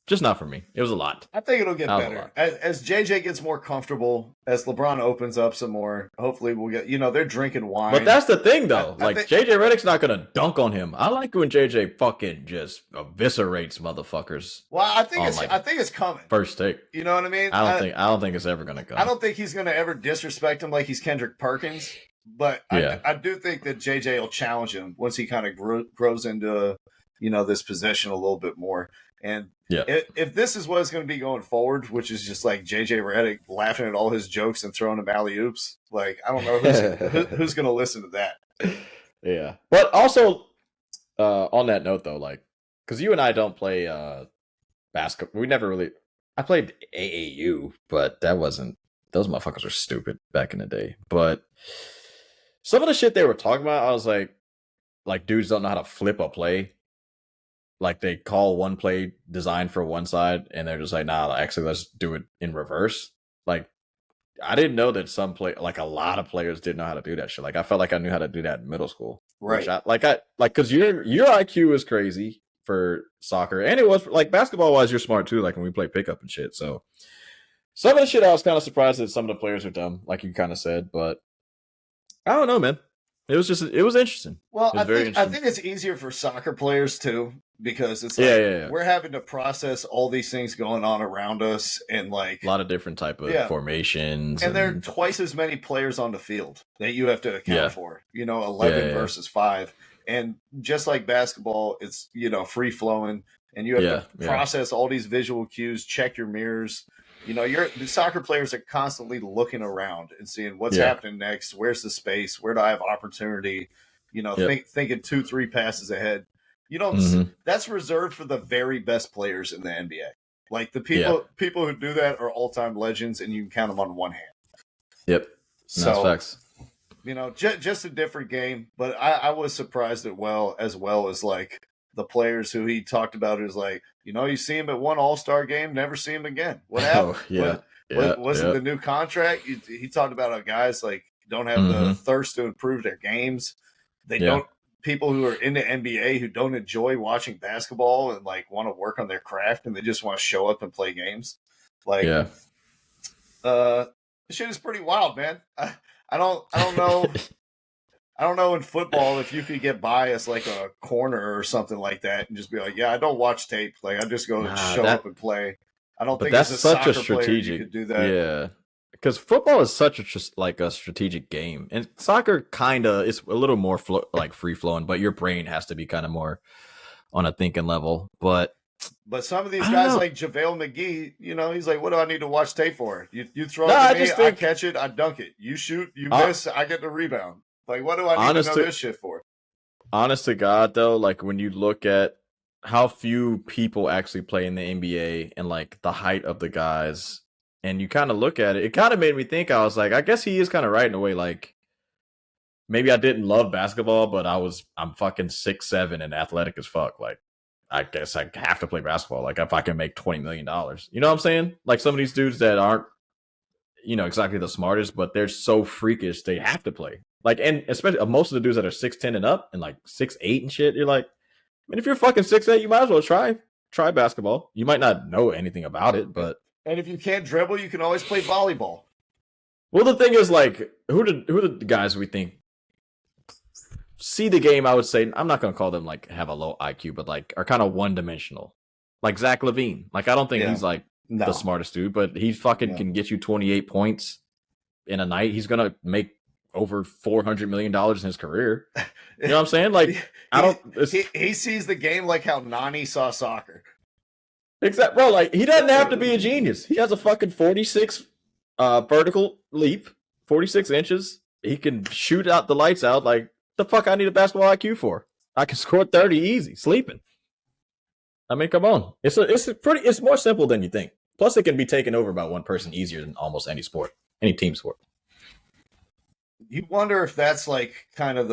Just not for me. It was a lot. I think it'll get better. As JJ gets more comfortable, as LeBron opens up some more, hopefully we'll get, they're drinking wine. But that's the thing, though. JJ Redick's not going to dunk on him. I like when JJ fucking just eviscerates motherfuckers. Well, I think it's coming. First take. You know what I mean? I don't think it's ever going to come. I don't think he's going to ever disrespect him like he's Kendrick Perkins. But I do think that JJ will challenge him once he kind of grows into, this position a little bit more. And if this is what it's going to be going forward, which is just like JJ Redick laughing at all his jokes and throwing him alley oops, like I don't know who's going to listen to that. Yeah, but also on that note though, like because you and I don't play basketball, we never really. I played AAU, but that wasn't. Those motherfuckers were stupid back in the day. But some of the shit they were talking about, I was like dudes don't know how to flip a play. Like they call one play designed for one side and they're just like, nah, actually let's do it in reverse. Like I didn't know that a lot of players didn't know how to do that shit. Like I felt like I knew how to do that in middle school. Right. Cause your IQ is crazy for soccer. And it was like basketball wise, you're smart too. Like when we play pickup and shit. So some of the shit I was kind of surprised that some of the players are dumb, like you kind of said, but I don't know, man. It was interesting. Well, I think it's easier for soccer players too, because it's like we're having to process all these things going on around us and like a lot of different type of formations. And there are twice as many players on the field that you have to account for, 11 versus 5. And just like basketball, it's, free flowing and you have to process all these visual cues, check your mirrors. The soccer players are constantly looking around and seeing what's happening next. Where's the space? Where do I have opportunity? Thinking 2-3 passes ahead. That's reserved for the very best players in the NBA. Like the people who do that are all-time legends, and you can count them on one hand. Yep, so that's facts. Just a different game. But I was surprised as well as like the players who he talked about is like, you see him at one All-Star game, never see him again. What happened? Was it the new contract? He talked about how guys like don't have the thirst to improve their games. They people who are into NBA who don't enjoy watching basketball and like want to work on their craft and they just want to show up and play games. Like, Yeah. this shit is pretty wild, man. I don't know. I don't know in football if you could get by as like a corner or something like that and just be like, yeah, I don't watch tape. Like I just go show up and play. I don't But think that's as a such a soccer player you strategic. could do that. Yeah. Because football is such a like a strategic game, and soccer kind of is a little more like free flowing, but your brain has to be kind of more on a thinking level. But some of these I don't guys know. like JaVale McGee, you know, he's like, what do I need to watch tape for? You throw No, it I to me, just think- I catch it, I dunk it. You shoot, you Uh, miss, I get the rebound. Like, what do I need to know Honestly- this shit for? honest to God, though, like when you look at how few people actually play in the NBA and like the height of the guys, and you kind of look at it, it kind of made me think. I was like, I guess he is kind of right in a way. Like maybe I didn't love basketball, but I'm fucking 6'7" and athletic as fuck. Like I guess I have to play basketball. Like if I can make $20 million, you know what I'm saying? Like some of these dudes that aren't, you know, exactly the smartest, but they're so freakish they have to play. Like, and especially most of the dudes that are 6'10" and up and like 6'8" and shit, you're like, I mean, if you're fucking 6'8", you might as well try basketball. You might not know anything about it, but And if you can't dribble, you can always play volleyball. well, the thing is, like, who are the guys we think see the game? I would say I'm not gonna call them like have a low IQ, but like are kind of one dimensional. Like Zach LaVine. Like I don't think Yeah. he's like No. the smartest dude, but he fucking Yeah. can get you 28 points in a night. He's gonna make over $400 million in his career. You know what I'm saying? Like I don't. He sees the game like how Nani saw soccer. Except, bro, like he doesn't have to be a genius. He has a fucking 46 vertical leap, 46 inches. He can shoot out the lights out. Like the fuck, I need a basketball IQ for? I can score 30 easy, sleeping. I mean, come on. It's more simple than you think. Plus, it can be taken over by one person easier than almost any sport, any team sport. You wonder if that's like kind of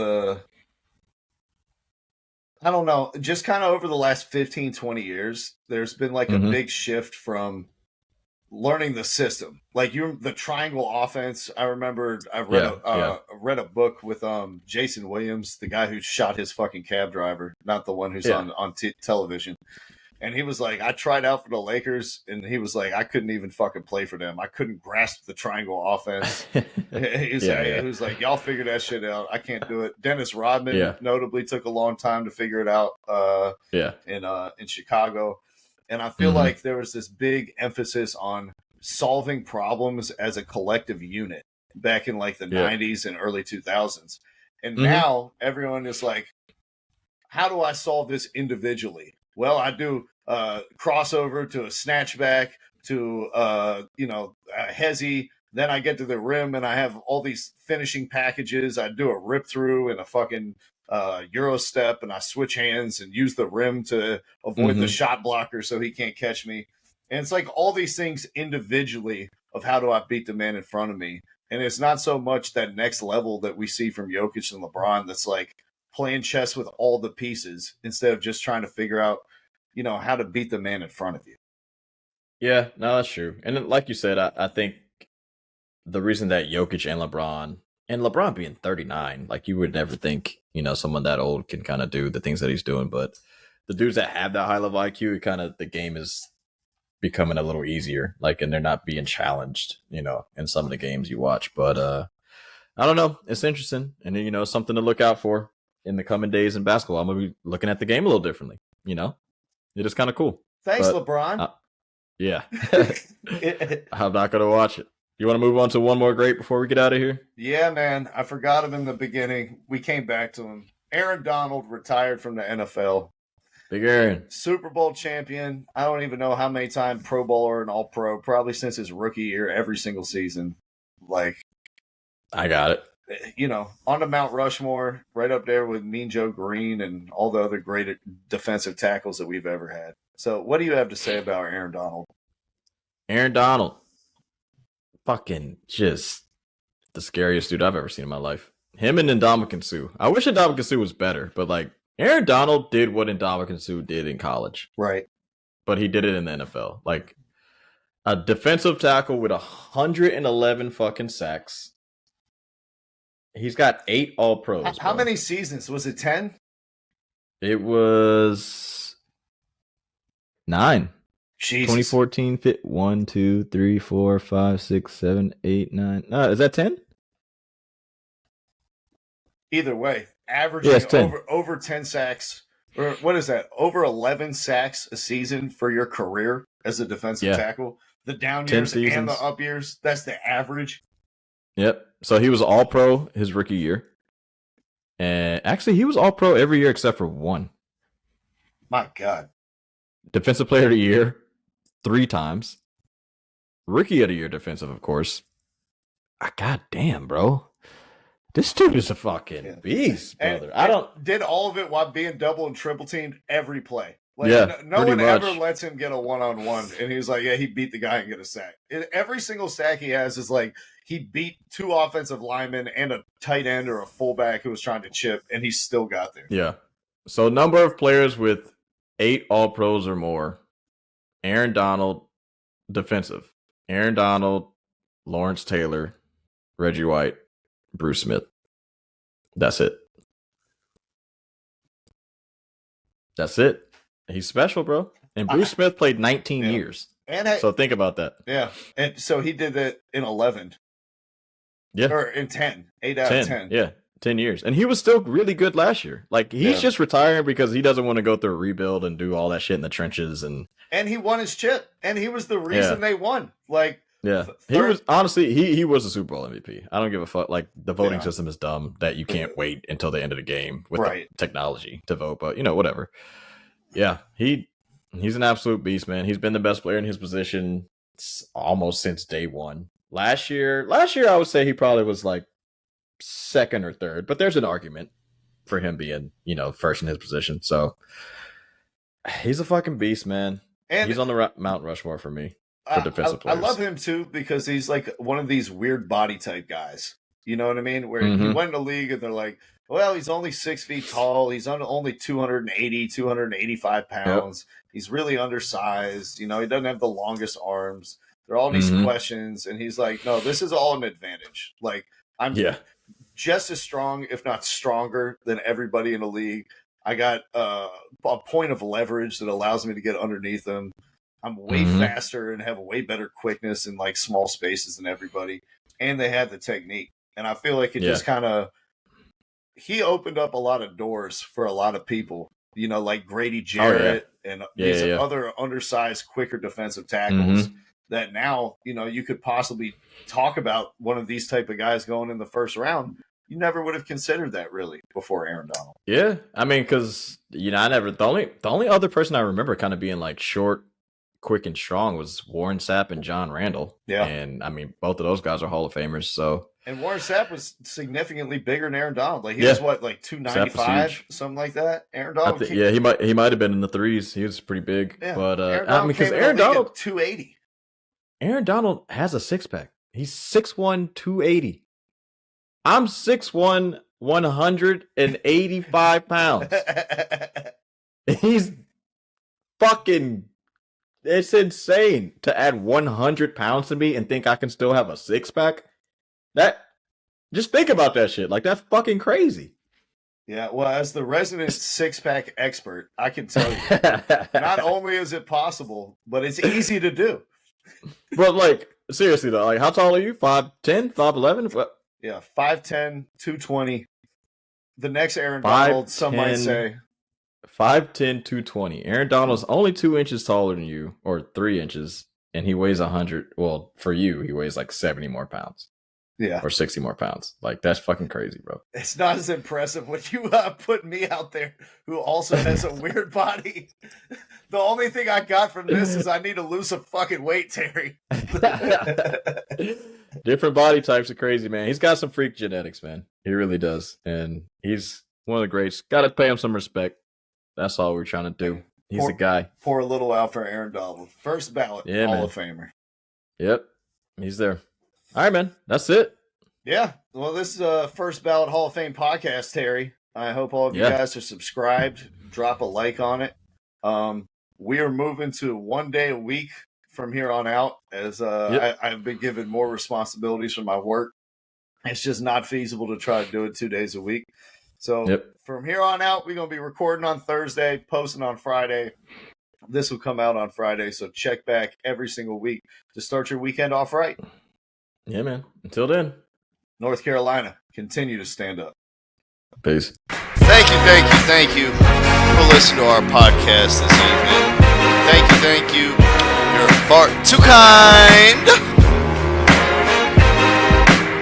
I don't know, just kind of over the last 15, 20 years, there's been like a Mhm. big shift from learning the system. Like the triangle offense. I remember I read a book with Jason Williams, the guy who shot his fucking cab driver, not the one who's Yeah. on television. And he was like, I tried out for the Lakers, and he was like, I couldn't even fucking play for them. I couldn't grasp the triangle offense. He was like, y'all figure that shit out. I can't do it. Dennis Rodman notably took a long time to figure it out in Chicago. And I feel like there was this big emphasis on solving problems as a collective unit back in like the 90s and early 2000s. And now everyone is like, how do I solve this individually? Well, I do crossover to a snatchback to a hezzy. Then I get to the rim and I have all these finishing packages. I do a rip through and a fucking Euro step, and I switch hands and use the rim to avoid the shot blocker so he can't catch me. And it's like all these things individually of how do I beat the man in front of me. And it's not so much that next level that we see from Jokic and LeBron that's like playing chess with all the pieces instead of just trying to figure out, how to beat the man in front of you. Yeah, no, that's true. And like you said, I think the reason that Jokic and LeBron being 39, like you would never think, someone that old can kind of do the things that he's doing. But the dudes that have that high level IQ, the game is becoming a little easier. Like, and they're not being challenged, in some of the games you watch. But I don't know. It's interesting. And then, something to look out for in the coming days in basketball. I'm going to be looking at the game a little differently, It is kind of cool. Thanks, But, LeBron. Yeah. I'm not going to watch it. You want to move on to one more great before we get out of here? Yeah, man. I forgot him in the beginning. We came back to him. Aaron Donald retired from the NFL. Big Aaron. Super Bowl champion. I don't even know how many times Pro Bowler and All-Pro. Probably since his rookie year, every single season. Like, I got it. On the Mount Rushmore, right up there with Mean Joe Green and all the other great defensive tackles that we've ever had. So what do you have to say about Aaron Donald? Aaron Donald. Fucking just the scariest dude I've ever seen in my life. Him and Ndamukong Suh. I wish Ndamukong Suh was better, but like Aaron Donald did what Ndamukong Suh did in college. Right. But he did it in the NFL. Like a defensive tackle with 111 fucking sacks. He's got 8 All Pros. How bro. many seasons? Was it 10? It was 9. Jesus. 2014 fit 1, 2, 3, 4, 5, 6, 7, 8, 9. Is that 10? Either way, averaging it's 10. over 10 sacks, or what is that? Over 11 sacks a season for your career as a defensive tackle. The down 10 years seasons. and the up years, that's the average. Yep. So he was All Pro his rookie year. And actually, he was All Pro every year except for one. My God. Defensive Player of the Year 3 times. Rookie of the Year defensive, of course. God damn, bro. This dude is a fucking beast, brother. And did all of it while being double and triple teamed every play. Like, yeah, no one ever lets him get a one-on-one, and he's like, yeah, he beat the guy and get a sack. Every single sack he has is like he beat 2 offensive linemen and a tight end or a fullback who was trying to chip, and he still got there. Yeah. So number of players with 8 All Pros or more. Aaron Donald, defensive. Aaron Donald, Lawrence Taylor, Reggie White, Bruce Smith. That's it. That's it. He's special, bro. And Bruce Smith played 19 years. So think about that. Yeah. And so he did that in 11. Yeah. Or in 10. 8 out of 10. Yeah. 10 years. And he was still really good last year. Like, he's just retiring because he doesn't want to go through a rebuild and do all that shit in the trenches. And he won his chip. And he was the reason they won. Like, yeah. He was, honestly, he was a Super Bowl MVP. I don't give a fuck. Like, the voting system is dumb that you can't wait until the end of the game with the technology to vote. But, whatever. Yeah. He's an absolute beast, man. He's been the best player in his position almost since day one. Last year, I would say he probably was like second or third, but there's an argument for him being, first in his position. So he's a fucking beast, man. And he's on the Mount Rushmore for me for defensive players. I love him too because he's like one of these weird body type guys. You know what I mean? Where he went in the league and they're like, well, he's only 6 feet tall. He's only 280, 285 pounds. Yep. He's really undersized. He doesn't have the longest arms. There are all these questions. And he's like, no, this is all an advantage. Like, I'm just as strong, if not stronger, than everybody in the league. I got a point of leverage that allows me to get underneath them. I'm way faster and have a way better quickness in like small spaces than everybody. And they had the technique. And I feel like it just kind of, he opened up a lot of doors for a lot of people, like Grady Jarrett and these other undersized, quicker defensive tackles that now, you could possibly talk about one of these type of guys going in the first round. You never would have considered that really before Aaron Donald. Yeah. I mean, because, the only other person I remember kind of being like short, quick and strong was Warren Sapp and John Randall. Yeah. And I mean, both of those guys are Hall of Famers. So. And Warren Sapp was significantly bigger than Aaron Donald. Like he was like 295, something like that. Aaron Donald. He might have been in the threes. He was pretty big. Yeah. But because Aaron Donald 280. Aaron Donald has a 6-pack. He's 6'1", 280. I'm 6'1", 185 pounds. He's fucking. It's insane to add 100 pounds to me and think I can still have a 6-pack. Just think about that shit. Like, that's fucking crazy. Yeah, well, as the resident 6-pack expert, I can tell you, not only is it possible, but it's easy to do. But, like, seriously, though, like, how tall are you? 5'10", 5'11"? What? Yeah, 5'10", 220. The next Aaron Donald, some might say. 5'10", 220. Aaron Donald's only 2 inches taller than you, or 3 inches, and he weighs 100. Well, for you, he weighs like 70 more pounds. Yeah. Or 60 more pounds. Like, that's fucking crazy, bro. It's not as impressive when you put me out there who also has a weird body. The only thing I got from this is I need to lose some fucking weight, Terry. Different body types are crazy, man. He's got some freak genetics, man. He really does. And he's one of the greats. Got to pay him some respect. That's all we're trying to do. He's a guy. Pour a little out for Aaron Donald. First ballot Hall of Famer. Yep. He's there. All right, man. That's it. Yeah. Well, this is a First Ballot Hall of Fame podcast, Terry. I hope all of you guys are subscribed. Drop a like on it. We are moving to 1 day a week from here on out as I've been given more responsibilities from my work. It's just not feasible to try to do it 2 days a week. So from here on out, we're going to be recording on Thursday, posting on Friday. This will come out on Friday, so check back every single week to start your weekend off right. Yeah, man. Until then. North Carolina, continue to stand up. Peace. Thank you for listening to our podcast this evening. Thank you. You're far too kind.